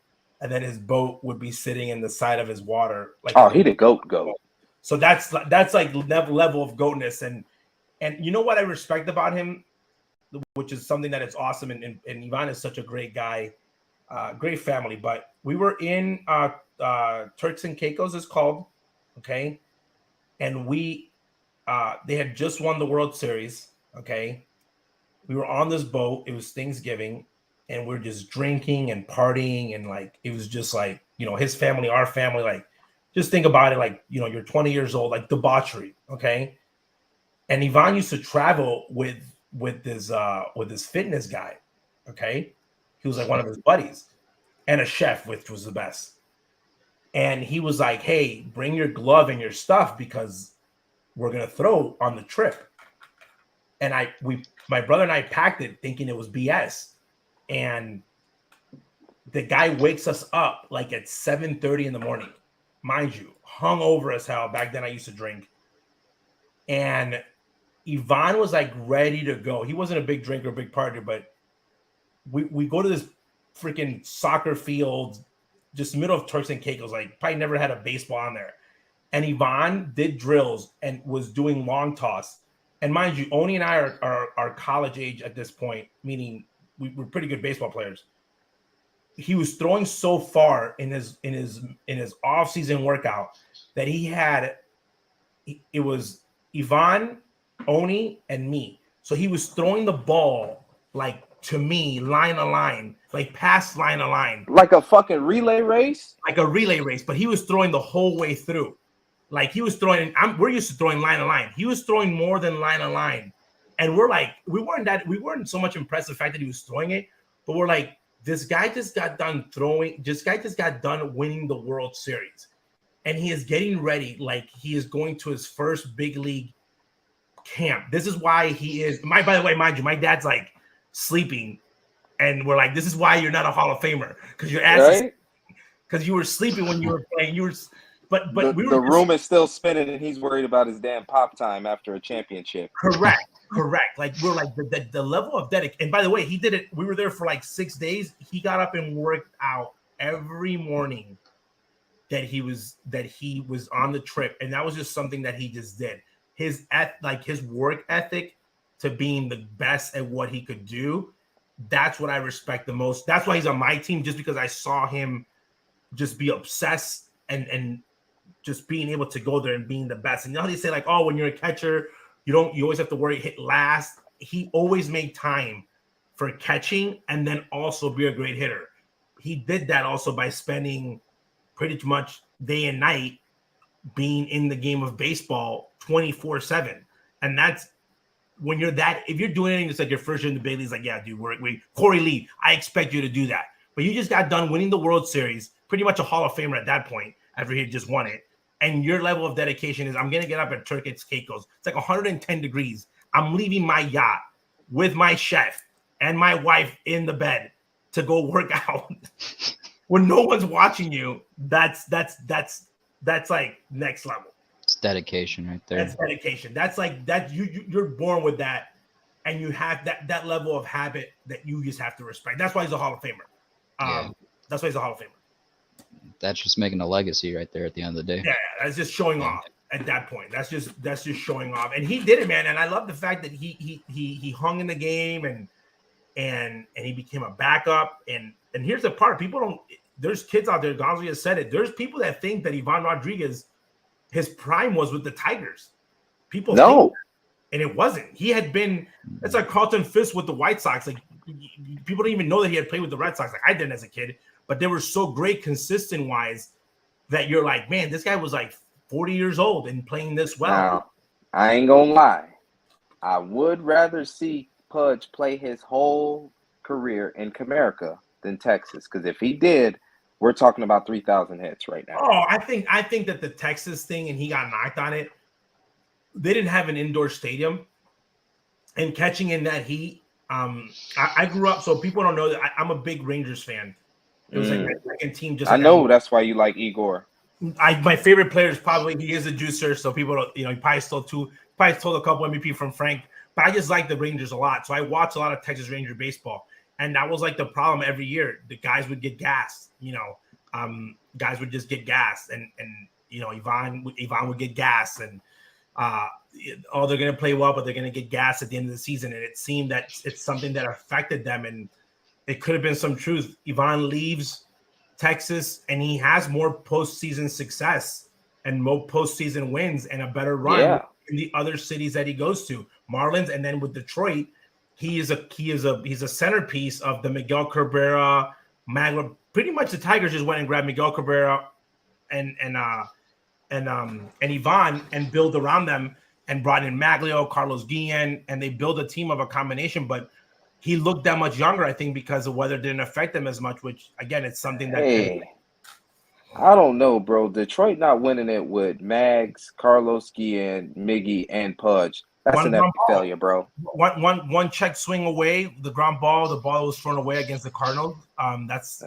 and then his boat would be sitting in the side of his water. Like, oh, he the goat. So that's like level of goatness. And you know what I respect about him, which is something that is awesome. And Ivan is such a great guy, great family. But we were in Turks and Caicos, is called, okay, and they had just won the World Series. Okay. We were on this boat. It was Thanksgiving, and we're just drinking and partying. And like, it was just like, you know, his family, our family, like, just think about it. Like, you know, you're 20 years old, like debauchery. Okay. And Ivan used to travel with this fitness guy. Okay. He was like one of his buddies, and a chef, which was the best. And he was like, hey, bring your glove and your stuff because we're going to throw on the trip. And my brother and I packed it thinking it was BS. And the guy wakes us up like at 7:30 in the morning, mind you, hungover as hell. Back then I used to drink. And Ivan was like ready to go. He wasn't a big drinker, big partier, but we go to this freaking soccer field, just middle of Turks and Caicos, like probably never had a baseball on there. And Ivan did drills and was doing long toss. And mind you, Oni and I are college age at this point, meaning we're pretty good baseball players. He was throwing so far in his off-season workout that it was Ivan, Oni, and me. So he was throwing the ball like to me, line to line, like past line to line. Like a fucking relay race? Like a relay race, but he was throwing the whole way through. Like he was throwing, we're used to throwing line to line. He was throwing more than line to line. And we're like, we weren't so much impressed with the fact that he was throwing it, but we're like, this guy just got done winning the World Series. And he is getting ready, like he is going to his first big league camp. This is why he is, by the way, mind you, my dad's like sleeping. And we're like, this is why you're not a Hall of Famer. Because your ass is, because you were sleeping when you were playing. But the room is still spinning, and he's worried about his damn pop time after a championship. Correct. Like we're like the level of dedication. And by the way, he did it. We were there for like 6 days. He got up and worked out every morning that he was on the trip, and that was just something that he just did. His work ethic to being the best at what he could do. That's what I respect the most. That's why he's on my team, just because I saw him just be obsessed and just being able to go there and being the best. And you know how they say, like, oh, when you're a catcher, you always have to worry hit last. He always made time for catching and then also be a great hitter. He did that also by spending pretty much day and night being in the game of baseball 24/7. And that's when if you're doing anything that's like your first year in the big leagues, like, yeah, dude, Corey Lee, I expect you to do that. But you just got done winning the World Series, pretty much a Hall of Famer at that point after he had just won it. And your level of dedication is, I'm going to get up at Turks and Caicos. It's like 110 degrees. I'm leaving my yacht with my chef and my wife in the bed to go work out when no one's watching you, that's like next level. It's dedication right there. That's dedication. That's like that. You're born with that, and you have that level of habit that you just have to respect. That's why he's a Hall of Famer. That's why he's a Hall of Famer. That's just making a legacy right there at the end of the day. Yeah, that's just showing off at that point. That's just showing off, and he did it, man. And I love the fact that he hung in the game and he became a backup. And here's the part: people don't. There's kids out there. Gonzo has said it. There's people that think that Ivan Rodriguez, his prime was with the Tigers. People think that, and it wasn't. He had been. It's like Carlton Fisk with the White Sox. Like people don't even know that he had played with the Red Sox. Like I didn't as a kid. But they were so great consistent wise that you're like, man, this guy was like 40 years old and playing this well. Now, I ain't gonna lie. I would rather see Pudge play his whole career in Comerica than Texas. Because if he did, we're talking about 3,000 hits right now. Oh, I think that the Texas thing, and he got knocked on it, they didn't have an indoor stadium. And catching in that heat, I grew up, so people don't know that I'm a big Rangers fan. It was like my second team. Just I know that's why you like Igor. My favorite player is probably he is a juicer, so people don't. He probably stole a couple MVP from Frank. But I just like the Rangers a lot, so I watch a lot of Texas Ranger baseball, and that was like the problem every year. The guys would get gassed. Guys would just get gassed, and Ivan would get gassed, and they're gonna play well, but they're gonna get gassed at the end of the season. And it seemed that it's something that affected them, and it could have been some truth. Ivan leaves Texas, and he has more postseason success and more postseason wins and a better run in the other cities that he goes to, Marlins, and then with Detroit, he's a centerpiece of the Miguel Cabrera, Magna. Pretty much the Tigers just went and grabbed Miguel Cabrera and Ivan and build around them and brought in Maglio, Carlos Guillen, and they build a team of a combination, but he looked that much younger, I think, because the weather didn't affect him as much, which, again, it's something that... I don't know, bro. Detroit not winning it with Mags, Carlos Guillen, Miggy, and Pudge. That's an epic failure, bro. One check swing away, the ground ball, the ball was thrown away against the Cardinals. That's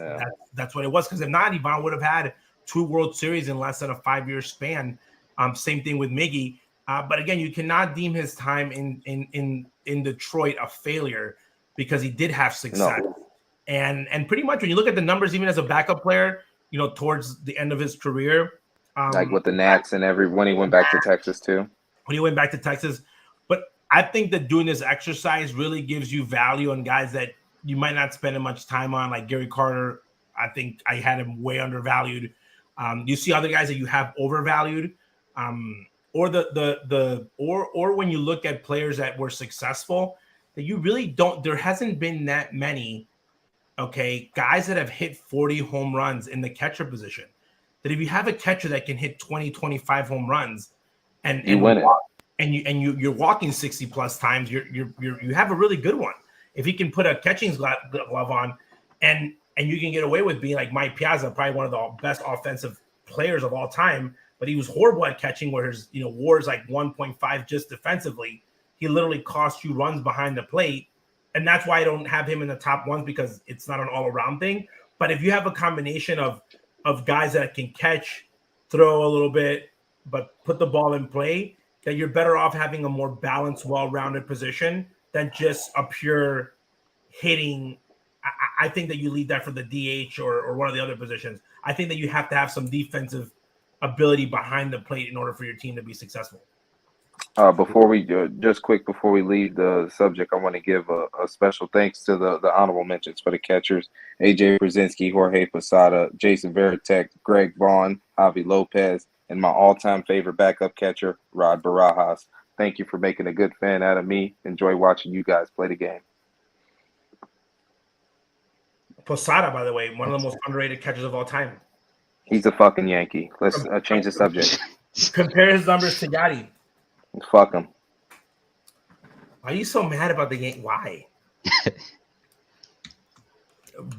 what it was, because if not, Ivan would have had 2 World Series in less than a 5-year span. Same thing with Miggy. But, again, you cannot deem his time in Detroit a failure, because he did have success. No. And pretty much when you look at the numbers, even as a backup player, towards the end of his career. Like with the Nats and when he went back to Texas too. When he went back to Texas. But I think that doing this exercise really gives you value on guys that you might not spend much time on, like Gary Carter. I think I had him way undervalued. You see other guys that you have overvalued. Or when you look at players that were successful, that you really don't, there hasn't been that many, guys that have hit 40 home runs in the catcher position. That if you have a catcher that can hit 20, 25 home runs and win it. And you're walking 60 plus times, you have a really good one. If he can put a catching glove on and you can get away with being like Mike Piazza, probably one of the best offensive players of all time, but he was horrible at catching, where his WAR is like 1.5 just defensively. He literally cost you runs behind the plate. And that's why I don't have him in the top ones, because it's not an all-around thing. But if you have a combination of guys that can catch, throw a little bit, but put the ball in play, that you're better off having a more balanced, well-rounded position than just a pure hitting. I think that you leave that for the DH or one of the other positions. I think that you have to have some defensive ability behind the plate in order for your team to be successful. Before we leave the subject, I want to give a special thanks to the honorable mentions for the catchers: AJ Brzezinski, Jorge Posada, Jason Varitek, Greg Vaughn, Javi Lopez, and my all-time favorite backup catcher, Rod Barajas. Thank you for making a good fan out of me. Enjoy watching you guys play the game. Posada, by the way, one of the most underrated catchers of all time. He's a fucking Yankee. Let's change the subject. Compare his numbers to Yachty. Fuck him. Why are you so mad about the game? Why?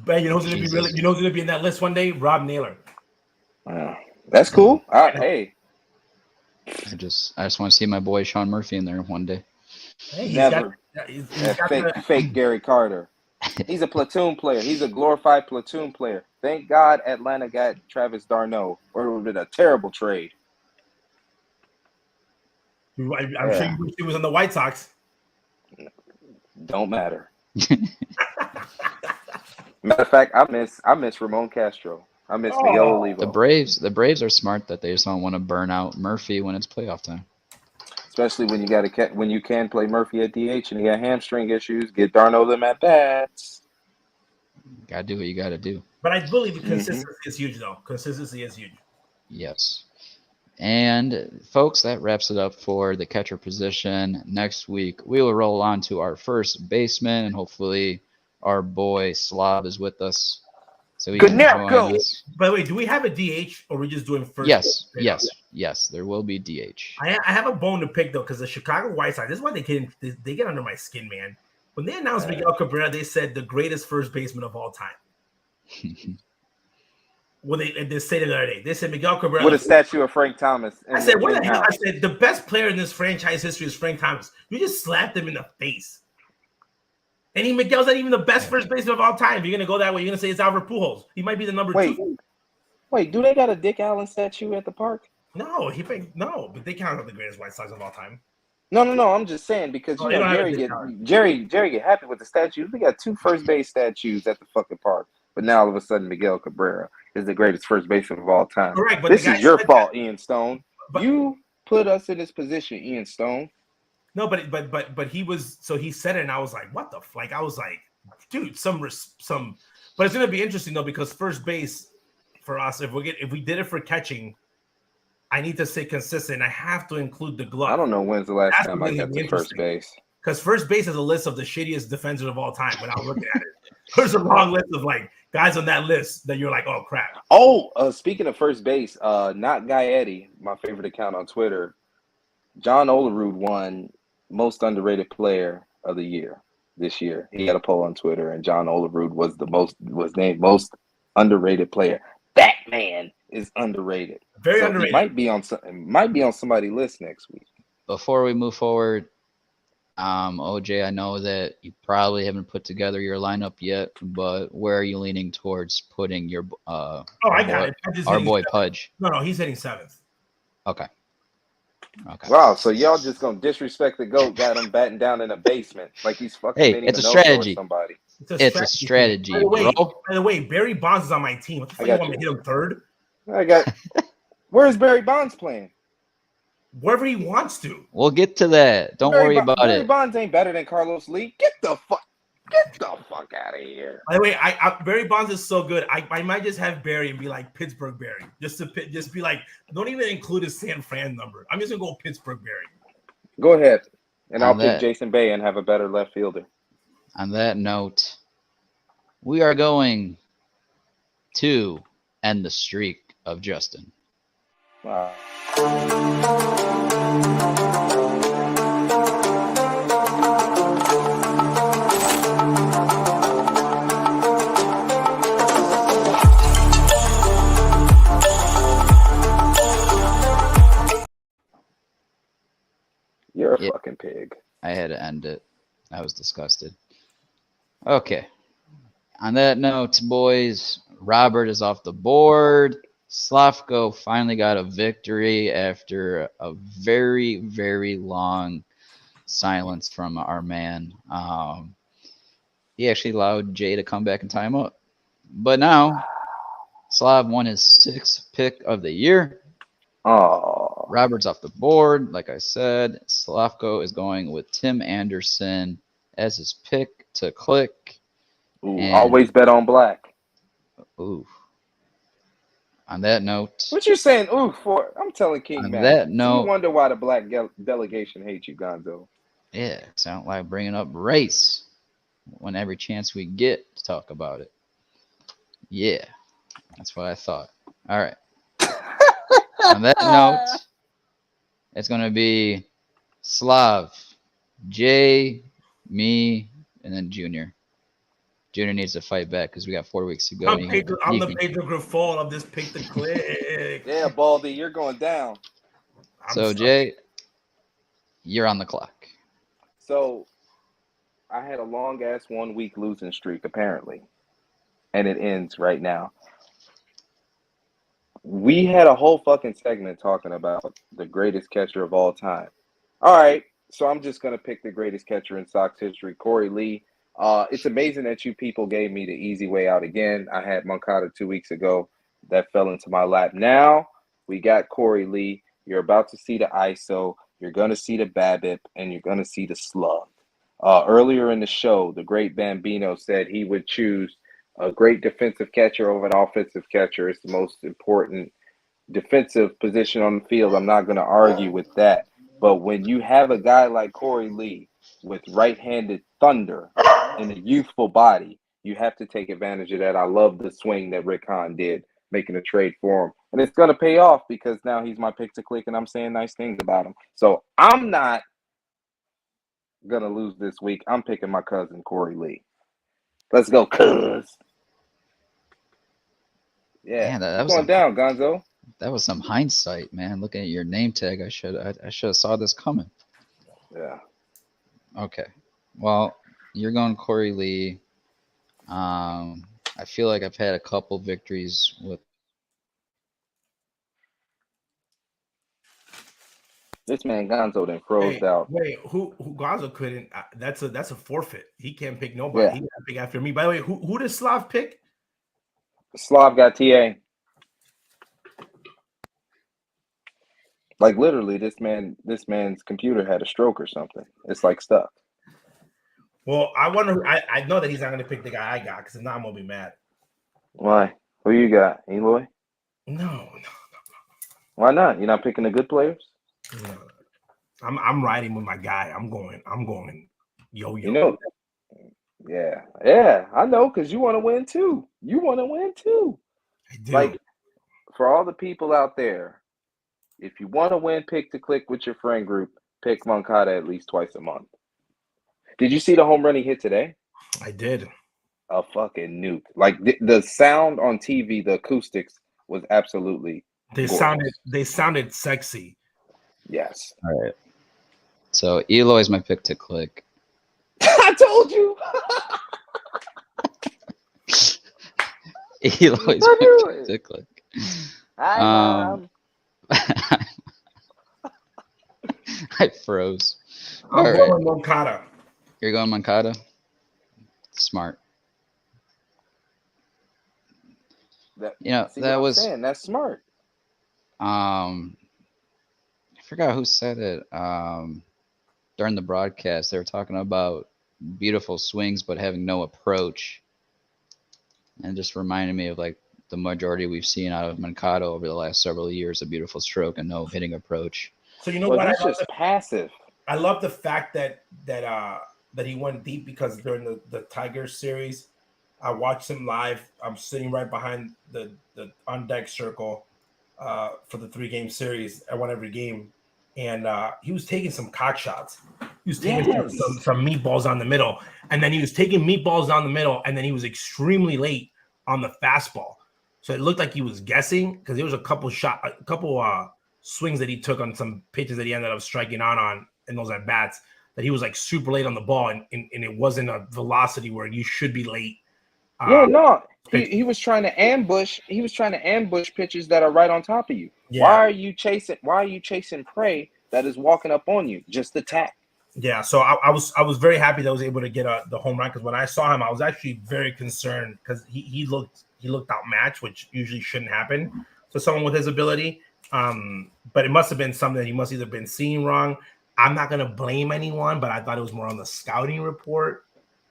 But who's gonna be in that list one day? Rob Naylor. That's cool. Hey. I just want to see my boy Sean Murphy in there one day. Hey, Never. He's That got fake Gary Carter. He's a platoon player. He's a glorified platoon player. Thank God Atlanta got Travis d'Arnaud, or it would have been a terrible trade. I'm sure you wish he was on the White Sox. Don't matter. Matter of fact, I miss Ramon Castro. I miss Miguel Olivo. The Braves are smart that they just don't want to burn out Murphy when it's playoff time. Especially when you can play Murphy at DH and he got hamstring issues, get d'Arnaud them at bats. Gotta do what you gotta do. But I believe consistency is huge, though. Consistency is huge. Yes. And folks, that wraps it up for the catcher position. Next week, we will roll on to our first baseman, and hopefully our boy Slav is with us. So he can join us. By the way, do we have a DH or are we just doing first? Yes. There will be DH. I have a bone to pick though, because the Chicago White Sox. This is why they get under my skin, man. When they announced Miguel Cabrera, they said the greatest first baseman of all time. Well, they said it the other day. They said Miguel Cabrera with a statue of Frank Thomas. I said, what the hell? I said the best player in this franchise history is Frank Thomas. You just slapped him in the face. And Miguel's not even the best first baseman of all time. You're gonna go that way. You're gonna say it's Albert Pujols. He might be the number 2. Wait, do they got a Dick Allen statue at the park? No, but they count as the greatest White Sox of all time. No. I'm just saying because Jerry get happy with the statues. We got 2 first base statues at the fucking park, but now all of a sudden Miguel Cabrera is the greatest first baseman of all time. Correct, but this is your fault, Ian Stone. You put us in this position, Ian Stone. No, but he was, so he said it, and I was like, what the like? I was like, dude, some. But it's gonna be interesting though, because first base for us, if we did it for catching, I need to stay consistent. I have to include the glove. I don't know when's the last time I got to first base. Because first base is a list of the shittiest defenders of all time. When I was looking at it, there's a long list of like guys on that list that you're like, oh crap. Speaking of first base, not Guy Eddie, my favorite account on Twitter. John Olerud won most underrated player of the year this year. He had a poll on Twitter, and John Olerud was named most underrated player. That man is underrated. Very underrated. He might be on somebody's list next week. Before we move forward, OJ, I know that you probably haven't put together your lineup yet, but where are you leaning towards putting your I got it. Our boy Pudge? No, he's hitting 7th. Okay. Wow, so y'all just gonna disrespect the GOAT, got him batting down in a basement like he's fucking. Hey, it's a strategy. Somebody. It's a strategy. By the way, Barry Bonds is on my team. What the fuck you want me to hit him 3rd? Where's Barry Bonds playing? Wherever he wants to. We'll get to that. Don't worry about it. Barry Bonds ain't better than Carlos Lee. Get the fuck out of here. By the way, Barry Bonds is so good. I might just have Barry and be like Pittsburgh Barry. Just be like, don't even include his San Fran number. I'm just gonna go Pittsburgh Barry. Go ahead. And I'll pick Jason Bay and have a better left fielder. On that note, we are going to end the streak of Justin. Wow. You're a fucking pig. I had to end it. I was disgusted. Okay. On that note, boys, Robert is off the board. Slavko finally got a victory after a very, very long silence from our man. He actually allowed Jay to come back in timeout. But now, Slav won his 6th pick of the year. Oh, Robert's off the board. Like I said, Slavko is going with Tim Anderson as his pick to click. Ooh, always bet on black. Ooh. On that note, what you saying? Ooh, for I'm telling King on man. That note, you wonder why the black delegation hates you, Gonzo. Yeah, sound like bringing up race when every chance we get to talk about it. Yeah, that's what I thought. All right. On that note, it's going to be Slav, Jay, me, and then Junior. Junior needs to fight back because we got 4 weeks to go. I'm the Pedro Grifol of this pick the click. Yeah, Baldy, you're going down. So, Jay, you're on the clock. So I had a long ass 1 week losing streak apparently, and it ends right now. We had a whole fucking segment talking about the greatest catcher of all time. All right, so I'm just gonna pick the greatest catcher in Sox history, Corey Lee. It's amazing that you people gave me the easy way out again. I had Moncada 2 weeks ago. That fell into my lap. Now we got Corey Lee. You're about to see the ISO. You're gonna see the BABIP, and you're gonna see the slug. Earlier in the show, the great Bambino said he would choose a great defensive catcher over an offensive catcher. It's the most important defensive position on the field. I'm not going to argue with that. But when you have a guy like Corey Lee with right-handed thunder and a youthful body, you have to take advantage of that. I love the swing that Rick Hahn did, making a trade for him. And it's going to pay off because now he's my pick to click and I'm saying nice things about him. So I'm not going to lose this week. I'm picking my cousin, Corey Lee. Let's go, cuz. Yeah, Man, that was going down, Gonzo. That was some hindsight, man. Looking at your name tag, I should have saw this coming. Yeah. Okay. Well, you're going Corey Lee. I feel like I've had a couple victories with. This man Gonzo then froze out. Wait, who Gonzo couldn't? That's a forfeit. He can't pick nobody. Yeah. He can't pick after me. By the way, who does Slav pick? Slav got TA. Like literally, this man's computer had a stroke or something. It's like stuck. Well, I wonder. I know that he's not going to pick the guy I got because if not, I'm gonna be mad. Why? Who you got? Eloy? No. Why not? You're not picking the good players? No. I'm riding with my guy. I'm going. Yo. You know. Yeah. I know because you want to win too. I do. Like for all the people out there, if you want to win, pick to click with your friend group. Pick Moncada at least twice a month. Did you see the home run he hit today? I did. A fucking nuke. Like the sound on TV, the acoustics was absolutely. They sounded sexy. Yes. All right. So Eloy's my pick to click. I told you. Eloy's my pick to click. I froze. I'm All going right. Moncada. You're going Moncada? Smart. That was saying. That's smart. I forgot who said it during the broadcast. They were talking about beautiful swings but having no approach, and just reminded me of like the majority we've seen out of Moncada over the last several years: a beautiful stroke and no hitting approach. So you know what? He's just passive. I love the fact that he went deep because during the Tigers series, I watched him live. I'm sitting right behind the on deck circle for the 3-game series. I won every game, and he was taking some cock shots. He was taking some meatballs on the middle, and then he was taking meatballs down the middle, and then he was extremely late on the fastball. So it looked like he was guessing because there was a couple swings that he took on some pitches that he ended up striking out on in those at bats. That he was like super late on the ball, and it wasn't a velocity where you should be late. He was trying to ambush. He was trying to ambush pitches that are right on top of you. Yeah. Why are you chasing prey that is walking up on you? Just attack. Yeah. So I was very happy that I was able to get the home run because when I saw him, I was actually very concerned because he looked outmatched, which usually shouldn't happen to someone with his ability. But it must have been something that he must either been seeing wrong. I'm not gonna blame anyone, but I thought it was more on the scouting report.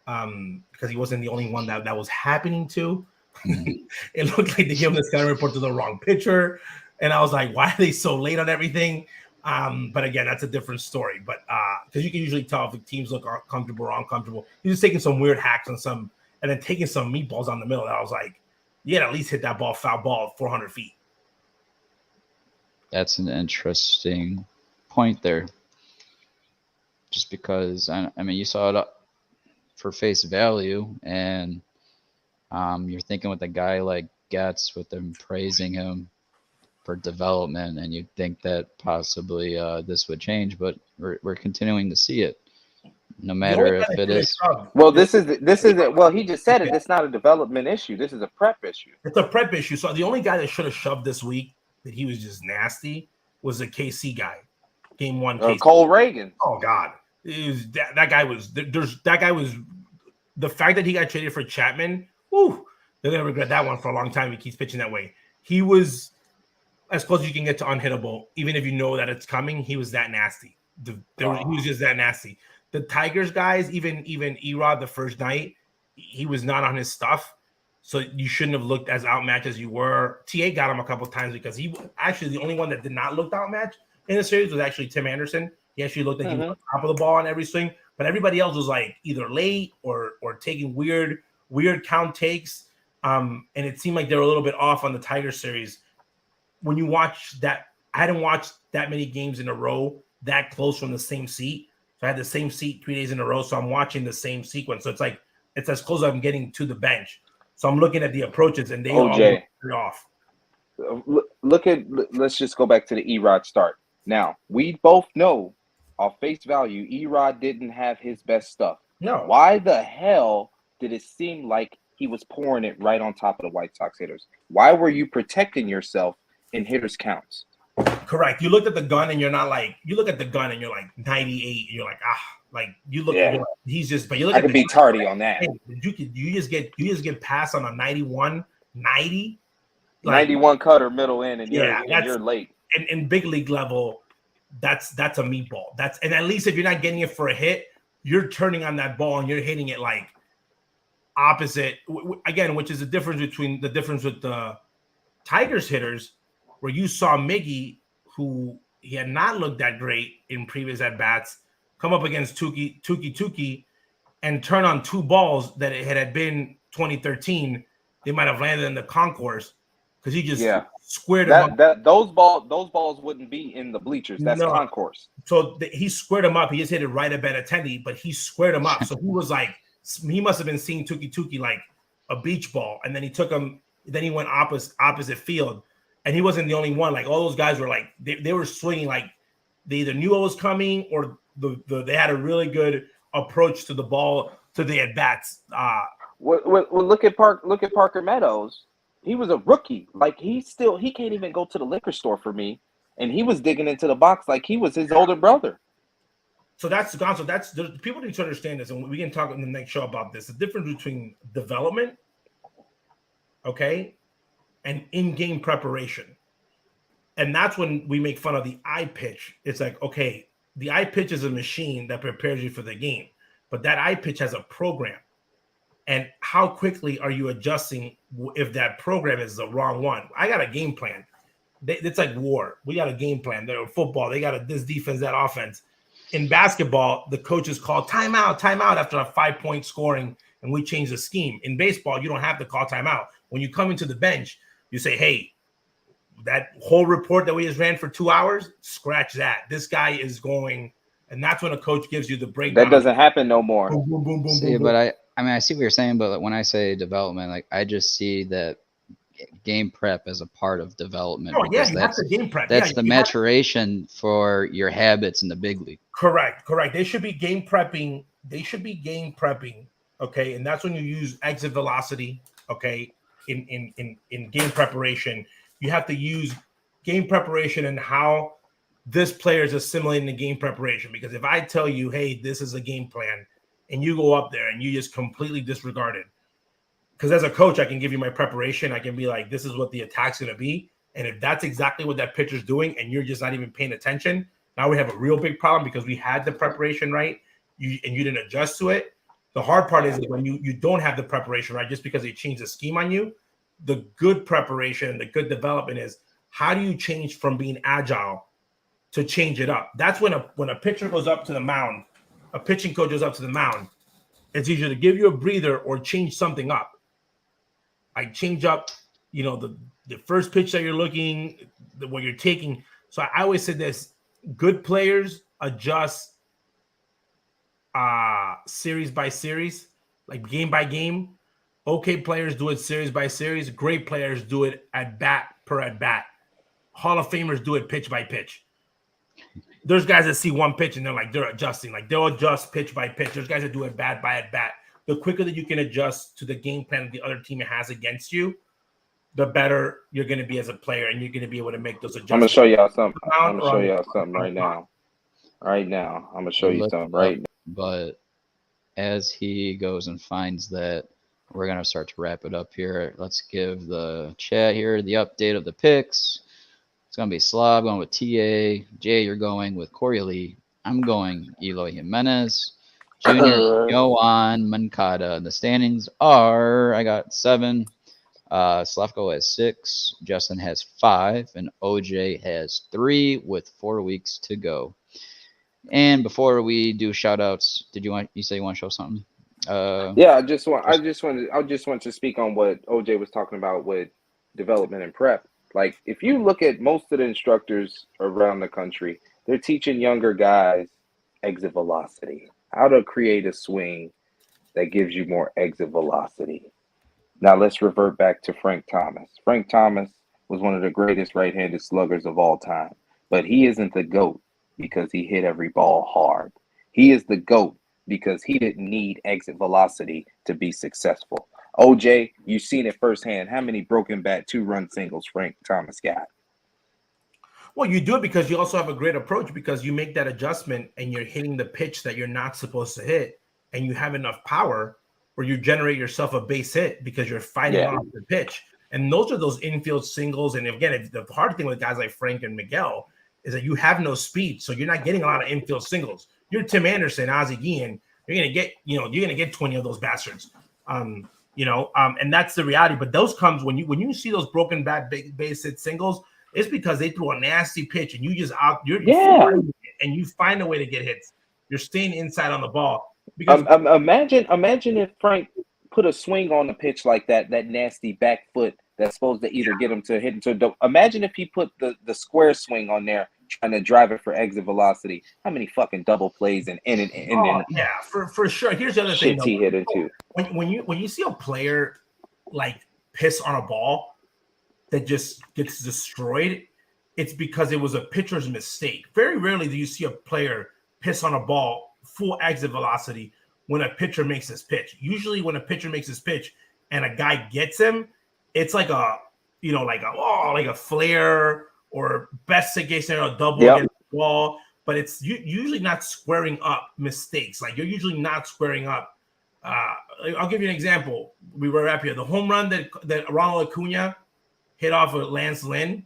Because he wasn't the only one that was happening to. It looked like they gave him the scouting report to the wrong pitcher. And I was like, why are they so late on everything? But again, that's a different story. But because you can usually tell if the teams look comfortable or uncomfortable. He was taking some weird hacks on and then taking some meatballs on the middle. And I was like, yeah, at least hit that foul ball 400 feet. That's an interesting point there. Just because, I mean, you saw it for face value, and you're thinking with a guy like Getz, with them praising him for development, and you'd think that possibly this would change, but we're continuing to see it. no matter if it is. Well, this is well, he just said it. It's not a development issue. This is a prep issue. It's a prep issue. So the only guy that should have shoved this week that he was just nasty was the KC guy. Game 1 KC. Cole Reagan. Oh God. That guy was the fact that he got traded for Chapman, whew, they're gonna regret that one for a long time. He keeps pitching that way. He was as close as you can get to unhittable, even if you know that it's coming. He was that nasty. He was just that nasty. The Tigers guys, even Erod the first night, he was not on his stuff. So you shouldn't have looked as outmatched as you were. TA got him a couple of times because he actually the only one that did not look outmatched in the series was actually Tim Anderson. He actually looked like he was on top of the ball on every swing, but everybody else was like either late or taking weird count takes. And it seemed like they were a little bit off on the Tiger series. When you watch that, I hadn't watched that many games in a row that close from the same seat. So I had the same seat 3 days in a row. So I'm watching the same sequence. So it's as close as I'm getting to the bench. So I'm looking at the approaches and they all look off. Let's just go back to the Erod start. Now, we both know off face value, Erod didn't have his best stuff. No. Why the hell did it seem like he was pouring it right on top of the White Sox hitters? Why were you protecting yourself in hitters counts? Correct. You looked at the gun and you're not like, you look at the gun and you're like 98. And you're like, like you look at he's just, but you look I at could be tardy on that. You just get passed on a 91, 90. Like, 91 cutter middle in and you're late. In big league level, that's a meatball. And at least if you're not getting it for a hit, you're turning on that ball and you're hitting it like opposite again, which is the difference with the Tigers hitters, where you saw Miggy, who he had not looked that great in previous at bats, come up against Tukey and turn on two balls that it had been 2013. They might have landed in the concourse because he just squared him up. Those balls wouldn't be in the bleachers. That's concourse. So he squared him up. He just hit it right at Benintendi, but he squared him up. So he was like, he must have been seeing Tukey like a beach ball, and then he took him. Then he went opposite field, and he wasn't the only one. Like all those guys were like they were swinging like they either knew what was coming or they had a really good approach to the ball to the at bats. Well, look at Parker Meadows. He was a rookie. Like he can't even go to the liquor store for me, and he was digging into the box like he was his older brother. So that's people need to understand this, and we can talk in the next show about this. The difference between development, okay, and in-game preparation. And that's when we make fun of the eye pitch. It's like, okay, the eye pitch is a machine that prepares you for the game, but that eye pitch has a program. And how quickly are you adjusting if that program is the wrong one? I got a game plan. It's like war. We got a game plan. They're football. They got this defense, that offense. In basketball, the coaches call timeout after a 5-point scoring, and we change the scheme. In baseball, you don't have to call timeout. When you come into the bench, you say, hey, that whole report that we just ran for 2 hours, scratch that. This guy is going, and that's when a coach gives you the breakdown. That doesn't happen no more. Boom, boom, boom, boom, See, boom, but I see what you're saying, but when I say development, like I just see that game prep as a part of development. Oh, yeah, you have to game prep. That's the maturation for your habits in the big league. Correct. They should be game prepping. Okay, and that's when you use exit velocity. Okay, in game preparation, you have to use game preparation and how this player is assimilating the game preparation. Because if I tell you, hey, this is a game plan, and you go up there and you just completely disregard it, because as a coach, I can give you my preparation. I can be like, this is what the attack's going to be. And if that's exactly what that pitcher's doing and you're just not even paying attention, now we have a real big problem because we had the preparation right and you didn't adjust to it. The hard part is when you don't have the preparation right just because they changed the scheme on you. The good preparation, the good development is how do you change from being agile to change it up? That's when a pitcher goes up to the mound, a pitching coach goes up to the mound, it's either to give you a breather or change something up. I change up, the first pitch that you're looking, what you're taking. So I always say this: good players adjust series by series, like game by game. Okay players do it series by series. Great players do it at bat per at bat. Hall of Famers do it pitch by pitch. there's guys that see one pitch and they're adjusting. Like they'll adjust pitch by pitch. There's guys that do it bat by at bat. The quicker that you can adjust to the game plan that the other team has against you, the better you're going to be as a player, and you're going to be able to make those adjustments. I'm gonna show y'all something. I'm gonna show y'all something right now. Right now, I'm gonna show you something right now. But as he goes and finds that, we're gonna start to wrap it up here. Let's give the chat here the update of the picks. It's gonna be Slob going with TA. Jay, you're going with Corey Lee. I'm going Eloy Jimenez. Junior Yoan Mancada. The standings are, I got 7. Slavko has 6. Justin has 5. And OJ has 3 with 4 weeks to go. And before we do shout outs, you say you want to show something? Yeah, I just want to speak on what OJ was talking about with development and prep. Like, if you look at most of the instructors around the country, they're teaching younger guys exit velocity, how to create a swing that gives you more exit velocity. Now let's revert back to Frank Thomas. Frank Thomas was one of the greatest right-handed sluggers of all time, but he isn't the GOAT because he hit every ball hard. He is the GOAT because he didn't need exit velocity to be successful. OJ, you've seen it firsthand. How many broken bat 2-run singles Frank Thomas got? Well, you do it because you also have a great approach, because you make that adjustment and you're hitting the pitch that you're not supposed to hit, and you have enough power where you generate yourself a base hit because you're fighting off the pitch. And those are those infield singles. And again, the hard thing with guys like Frank and Miguel is that you have no speed, so you're not getting a lot of infield singles. You're Tim Anderson, Ozzie Guillen. You're gonna get 20 of those bastards. And that's the reality. But those comes when you see those broken bat base hit singles, it's because they threw a nasty pitch and you just and you find a way to get hits. You're staying inside on the ball. Because imagine if Frank put a swing on the pitch like that nasty back foot that's supposed to either get him to hit into a dope. Imagine if he put the square swing on there trying to drive it for exit velocity. How many fucking double plays and for sure. Here's the other thing he hit into. When you see a player like piss on a ball that just gets destroyed, it's because it was a pitcher's mistake. Very rarely do you see a player piss on a ball full exit velocity when a pitcher makes his pitch. Usually when a pitcher makes his pitch and a guy gets him, it's like a flare, or best case scenario, a double against the wall. But it's usually not squaring up mistakes. Like, you're usually not squaring up. I'll give you an example. We were up here. The home run that Ronald Acuna hit off of Lance Lynn,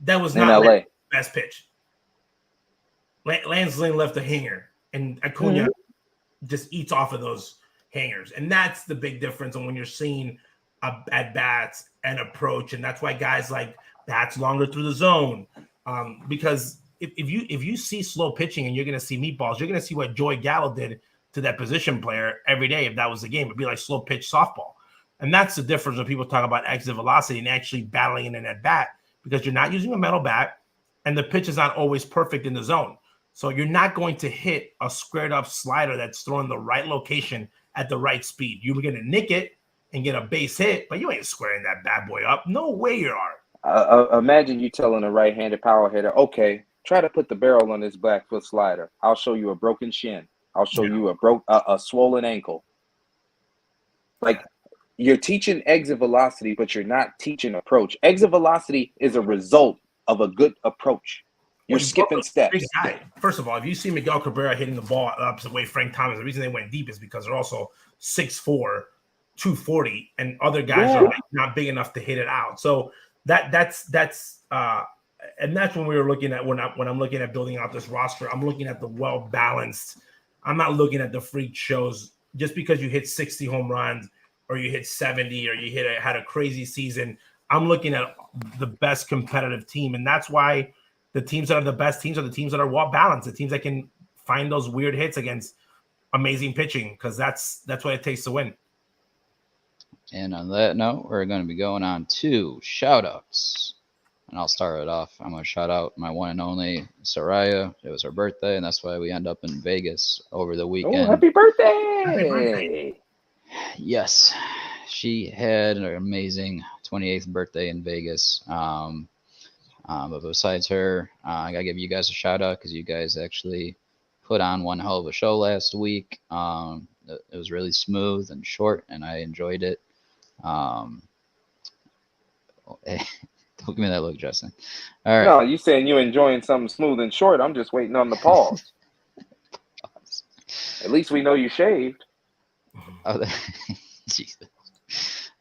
that was not Lance's best pitch. Lance Lynn left a hanger, and Acuna just eats off of those hangers. And that's the big difference on when you're seeing at bats and approach. And that's why guys like bats longer through the zone. Because if you see slow pitching and you're going to see meatballs, you're going to see what Joey Gallo did to that position player every day. If that was the game, it'd be like slow pitch softball. And that's the difference when people talk about exit velocity and actually battling in an at bat, because you're not using a metal bat and the pitch is not always perfect in the zone. So you're not going to hit a squared up slider that's thrown the right location at the right speed. You're going to nick it and get a base hit, but you ain't squaring that bad boy up. No way you are. Imagine you telling a right-handed power hitter, okay, try to put the barrel on this black foot slider. I'll show you a broken shin. I'll show you a swollen ankle. Like, you're teaching exit velocity, but you're not teaching approach. Exit velocity is a result of a good approach. You're skipping steps. First of all, if you see Miguel Cabrera hitting the ball opposite way Frank Thomas, the reason they went deep is because they're also 6'4", 240, and other guys are not big enough to hit it out. So that's and that's when we were looking at when I'm looking at building out this roster. I'm looking at the well balanced. I'm not looking at the freak shows. Just because you hit 60 home runs or you hit 70 or you had a crazy season, I'm looking at the best competitive team, and that's why the teams that are the best teams are the teams that are well balanced, the teams that can find those weird hits against amazing pitching, because that's what it takes to win. And on that note, we're going to be going on to shout-outs. And I'll start it off. I'm going to shout out my one and only Soraya. It was her birthday, and that's why we end up in Vegas over the weekend. Oh, happy birthday! Happy birthday! Yes. She had an amazing 28th birthday in Vegas. But besides her, I gotta give you guys a shout out because you guys actually put on one hell of a show last week. It was really smooth and short, and I enjoyed it. Don't give me that look, Justin. All right. No, you saying you enjoying something smooth and short. I'm just waiting on the pause. At least we know you shaved. Oh, Jesus.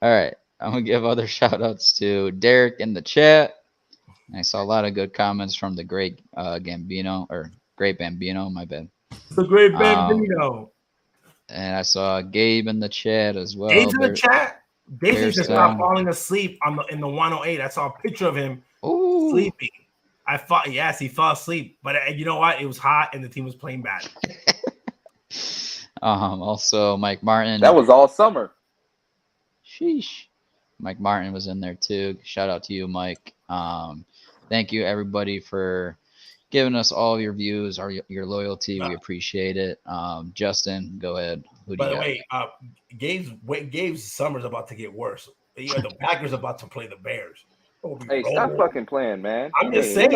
All right. I'm going to give other shout outs to Derek in the chat. I saw a lot of good comments from the great Gambino, or Great Bambino, my bad. The Great Bambino. And I saw Gabe in the chat as well. Gabe's in the chat. Gabe Bears just stopped falling asleep in the 108. I saw a picture of him sleeping. I thought, yes, he fell asleep. But you know what? It was hot and the team was playing bad. Also, Mike Martin. That was all summer. Sheesh. Mike Martin was in there too. Shout out to you, Mike. Thank you, everybody, for giving us all your views or your loyalty. We appreciate it. Justin, go ahead. Who do you got? By the way, Gabe's summer's about to get worse. The Packers about to play the Bears. Hey, stop fucking playing, man. I'm just saying,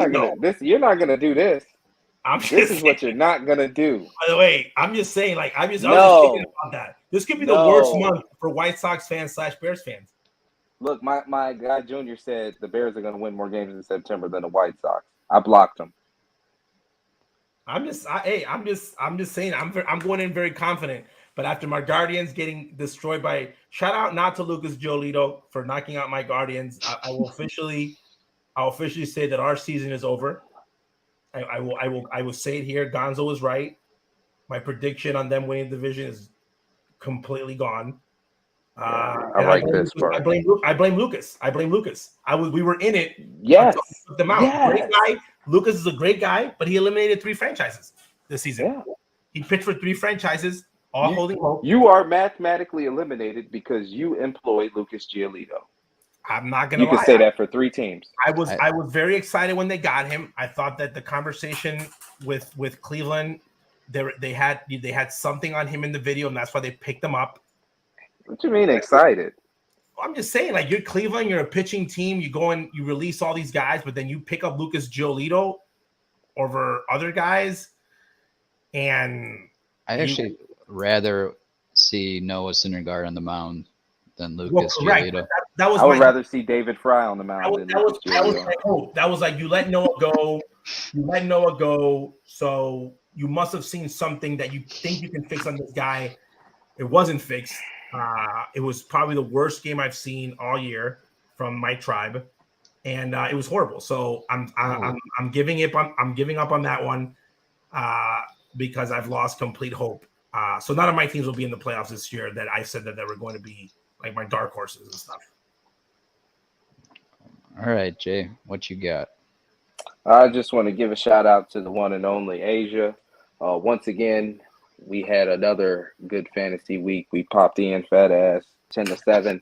you're not gonna do this. This is what you're not gonna do. By the way, I'm just saying, I was just thinking about that. This could be the worst month for White Sox fans / Bears fans. Look, my guy Junior said the Bears are gonna win more games in September than the White Sox. I blocked him. I'm just saying, I'm going in very confident. But after my Guardians getting destroyed by, shout out not to Lucas Giolito for knocking out my Guardians. I will officially say that our season is over. I will say it here. Gonzo was right. My prediction on them winning the division is completely gone. I like this part. I blame Lucas. We were in it. Yes. Took them out. Yes. Great guy. Lucas is a great guy, but he eliminated 3 franchises this season. Yeah. He pitched for 3 franchises, all holding hope. You are mathematically eliminated because you employed Lucas Giolito. I'm not gonna lie. You can say that for 3 teams. I was very excited when they got him. I thought that the conversation with Cleveland, they had something on him in the video, and that's why they picked him up. What you mean excited? I'm just saying, you're Cleveland, you're a pitching team, you go and you release all these guys, but then you pick up Lucas Giolito over other guys, and I actually rather see Noah Syndergaard on the mound than Lucas Giolito. I would rather see David Fry on the mound. That was my hope. That was you let Noah go. So you must have seen something that you think you can fix on this guy. It wasn't fixed. It was probably the worst game I've seen all year from my tribe, and it was horrible. So I'm giving up on that one because I've lost complete hope. So none of my teams will be in the playoffs this year that I said that they were going to be my dark horses and stuff. All right, Jay, what you got? I just want to give a shout out to the one and only Asia. Once again, we had another good fantasy week. We popped in fat ass 10-7.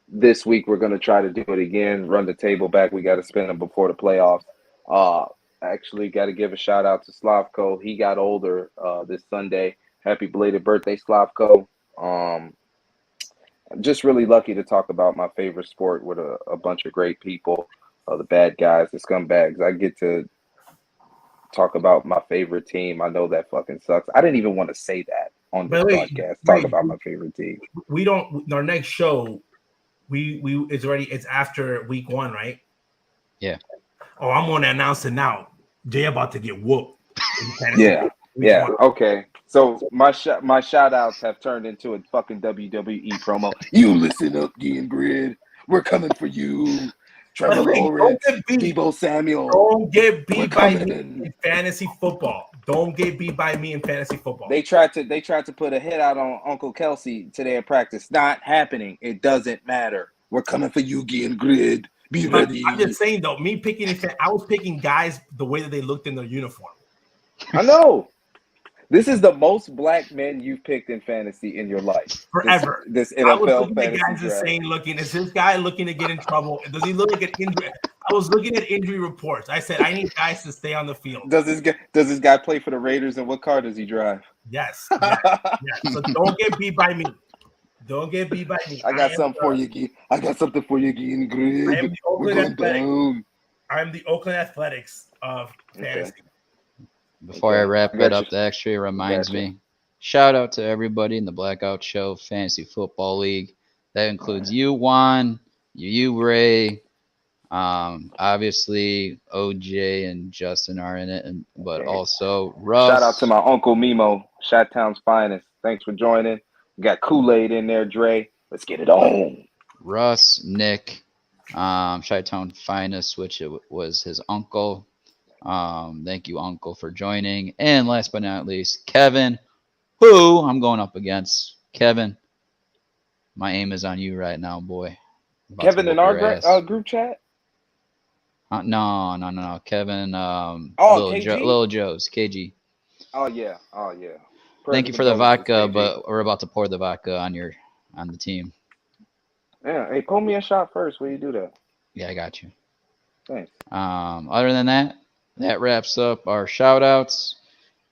This week we're going to try to do it again. Run the table back. We got to spin them before the playoffs. Actually, got to give a shout out to Slavko. He got older this Sunday. Happy belated birthday, Slavko. I'm just really lucky to talk about my favorite sport with a bunch of great people, the bad guys, the scumbags. I get to talk about my favorite team. I know that fucking sucks. I didn't even want to say that on this podcast. Talk about my favorite team. We don't. Our next show, it's after week 1, right? Yeah. Oh, I'm going to announce it now. Jay about to get whooped. Yeah. Okay. So my shout outs have turned into a fucking WWE promo. You listen up, Guillen Grid. We're coming for you. Trevor Lawrence, Deebo Samuel. Don't get beat by me in fantasy football. Don't get beat by me in fantasy football. They tried to put a hit out on Uncle Kelsey today at practice. Not happening. It doesn't matter. We're coming for you, Guillen Grid. Be ready. I'm just saying though, I was picking guys the way that they looked in their uniform. I know. This is the most black men you've picked in fantasy in your life. Forever. This NFL fantasy guys draft. Saying, is this guy looking to get in trouble? Does he look like an injury? I was looking at injury reports. I said, I need guys to stay on the field. Does this guy play for the Raiders, and what car does he drive? Yes. So don't get beat by me. Don't get beat by me. I got something for you, Guillen Grid. We're going down. I'm the Oakland Athletics of fantasy. Before I wrap I got it up, you. the extra reminds Gotcha. me. Shout out to everybody in the Blackout Show Fantasy Football League. That includes you, Juan, you, Ray. Obviously, OJ and Justin are in it, but Okay. also Russ. Shout out to my Uncle Mimo, Chi-Town's finest. Thanks for joining. We got Kool-Aid in there, Dre. Let's get it on. Russ, Nick, Chi-Town finest, which was his uncle. Thank you, Uncle, for joining. And last but not least, Kevin, who I'm going up against. Kevin, my aim is on you right now, boy. I'm about to Kevin in whoop our your ass. group chat? No. Kevin, KG? Little Joe's, KG. Oh, yeah. Thank you for the vodka, but we're about to pour the vodka on the team. Yeah, hey, pull me a shot first. Will you do that? Yeah, I got you. Thanks. Other than that, that wraps up our shout outs.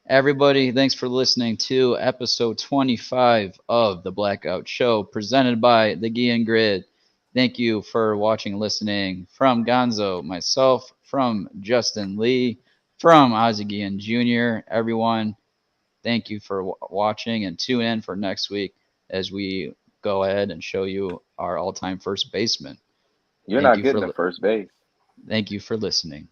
Everybody, thanks for listening to episode 25 of the Blackout Show presented by the Guillen Grid. Thank you for watching and listening. From Gonzo, myself, from Justin Lee, from Ozzie Guillen Jr., everyone, thank you for watching and tune in for next week as we go ahead and show you our all-time first baseman. You're not getting the first base. Thank you for listening.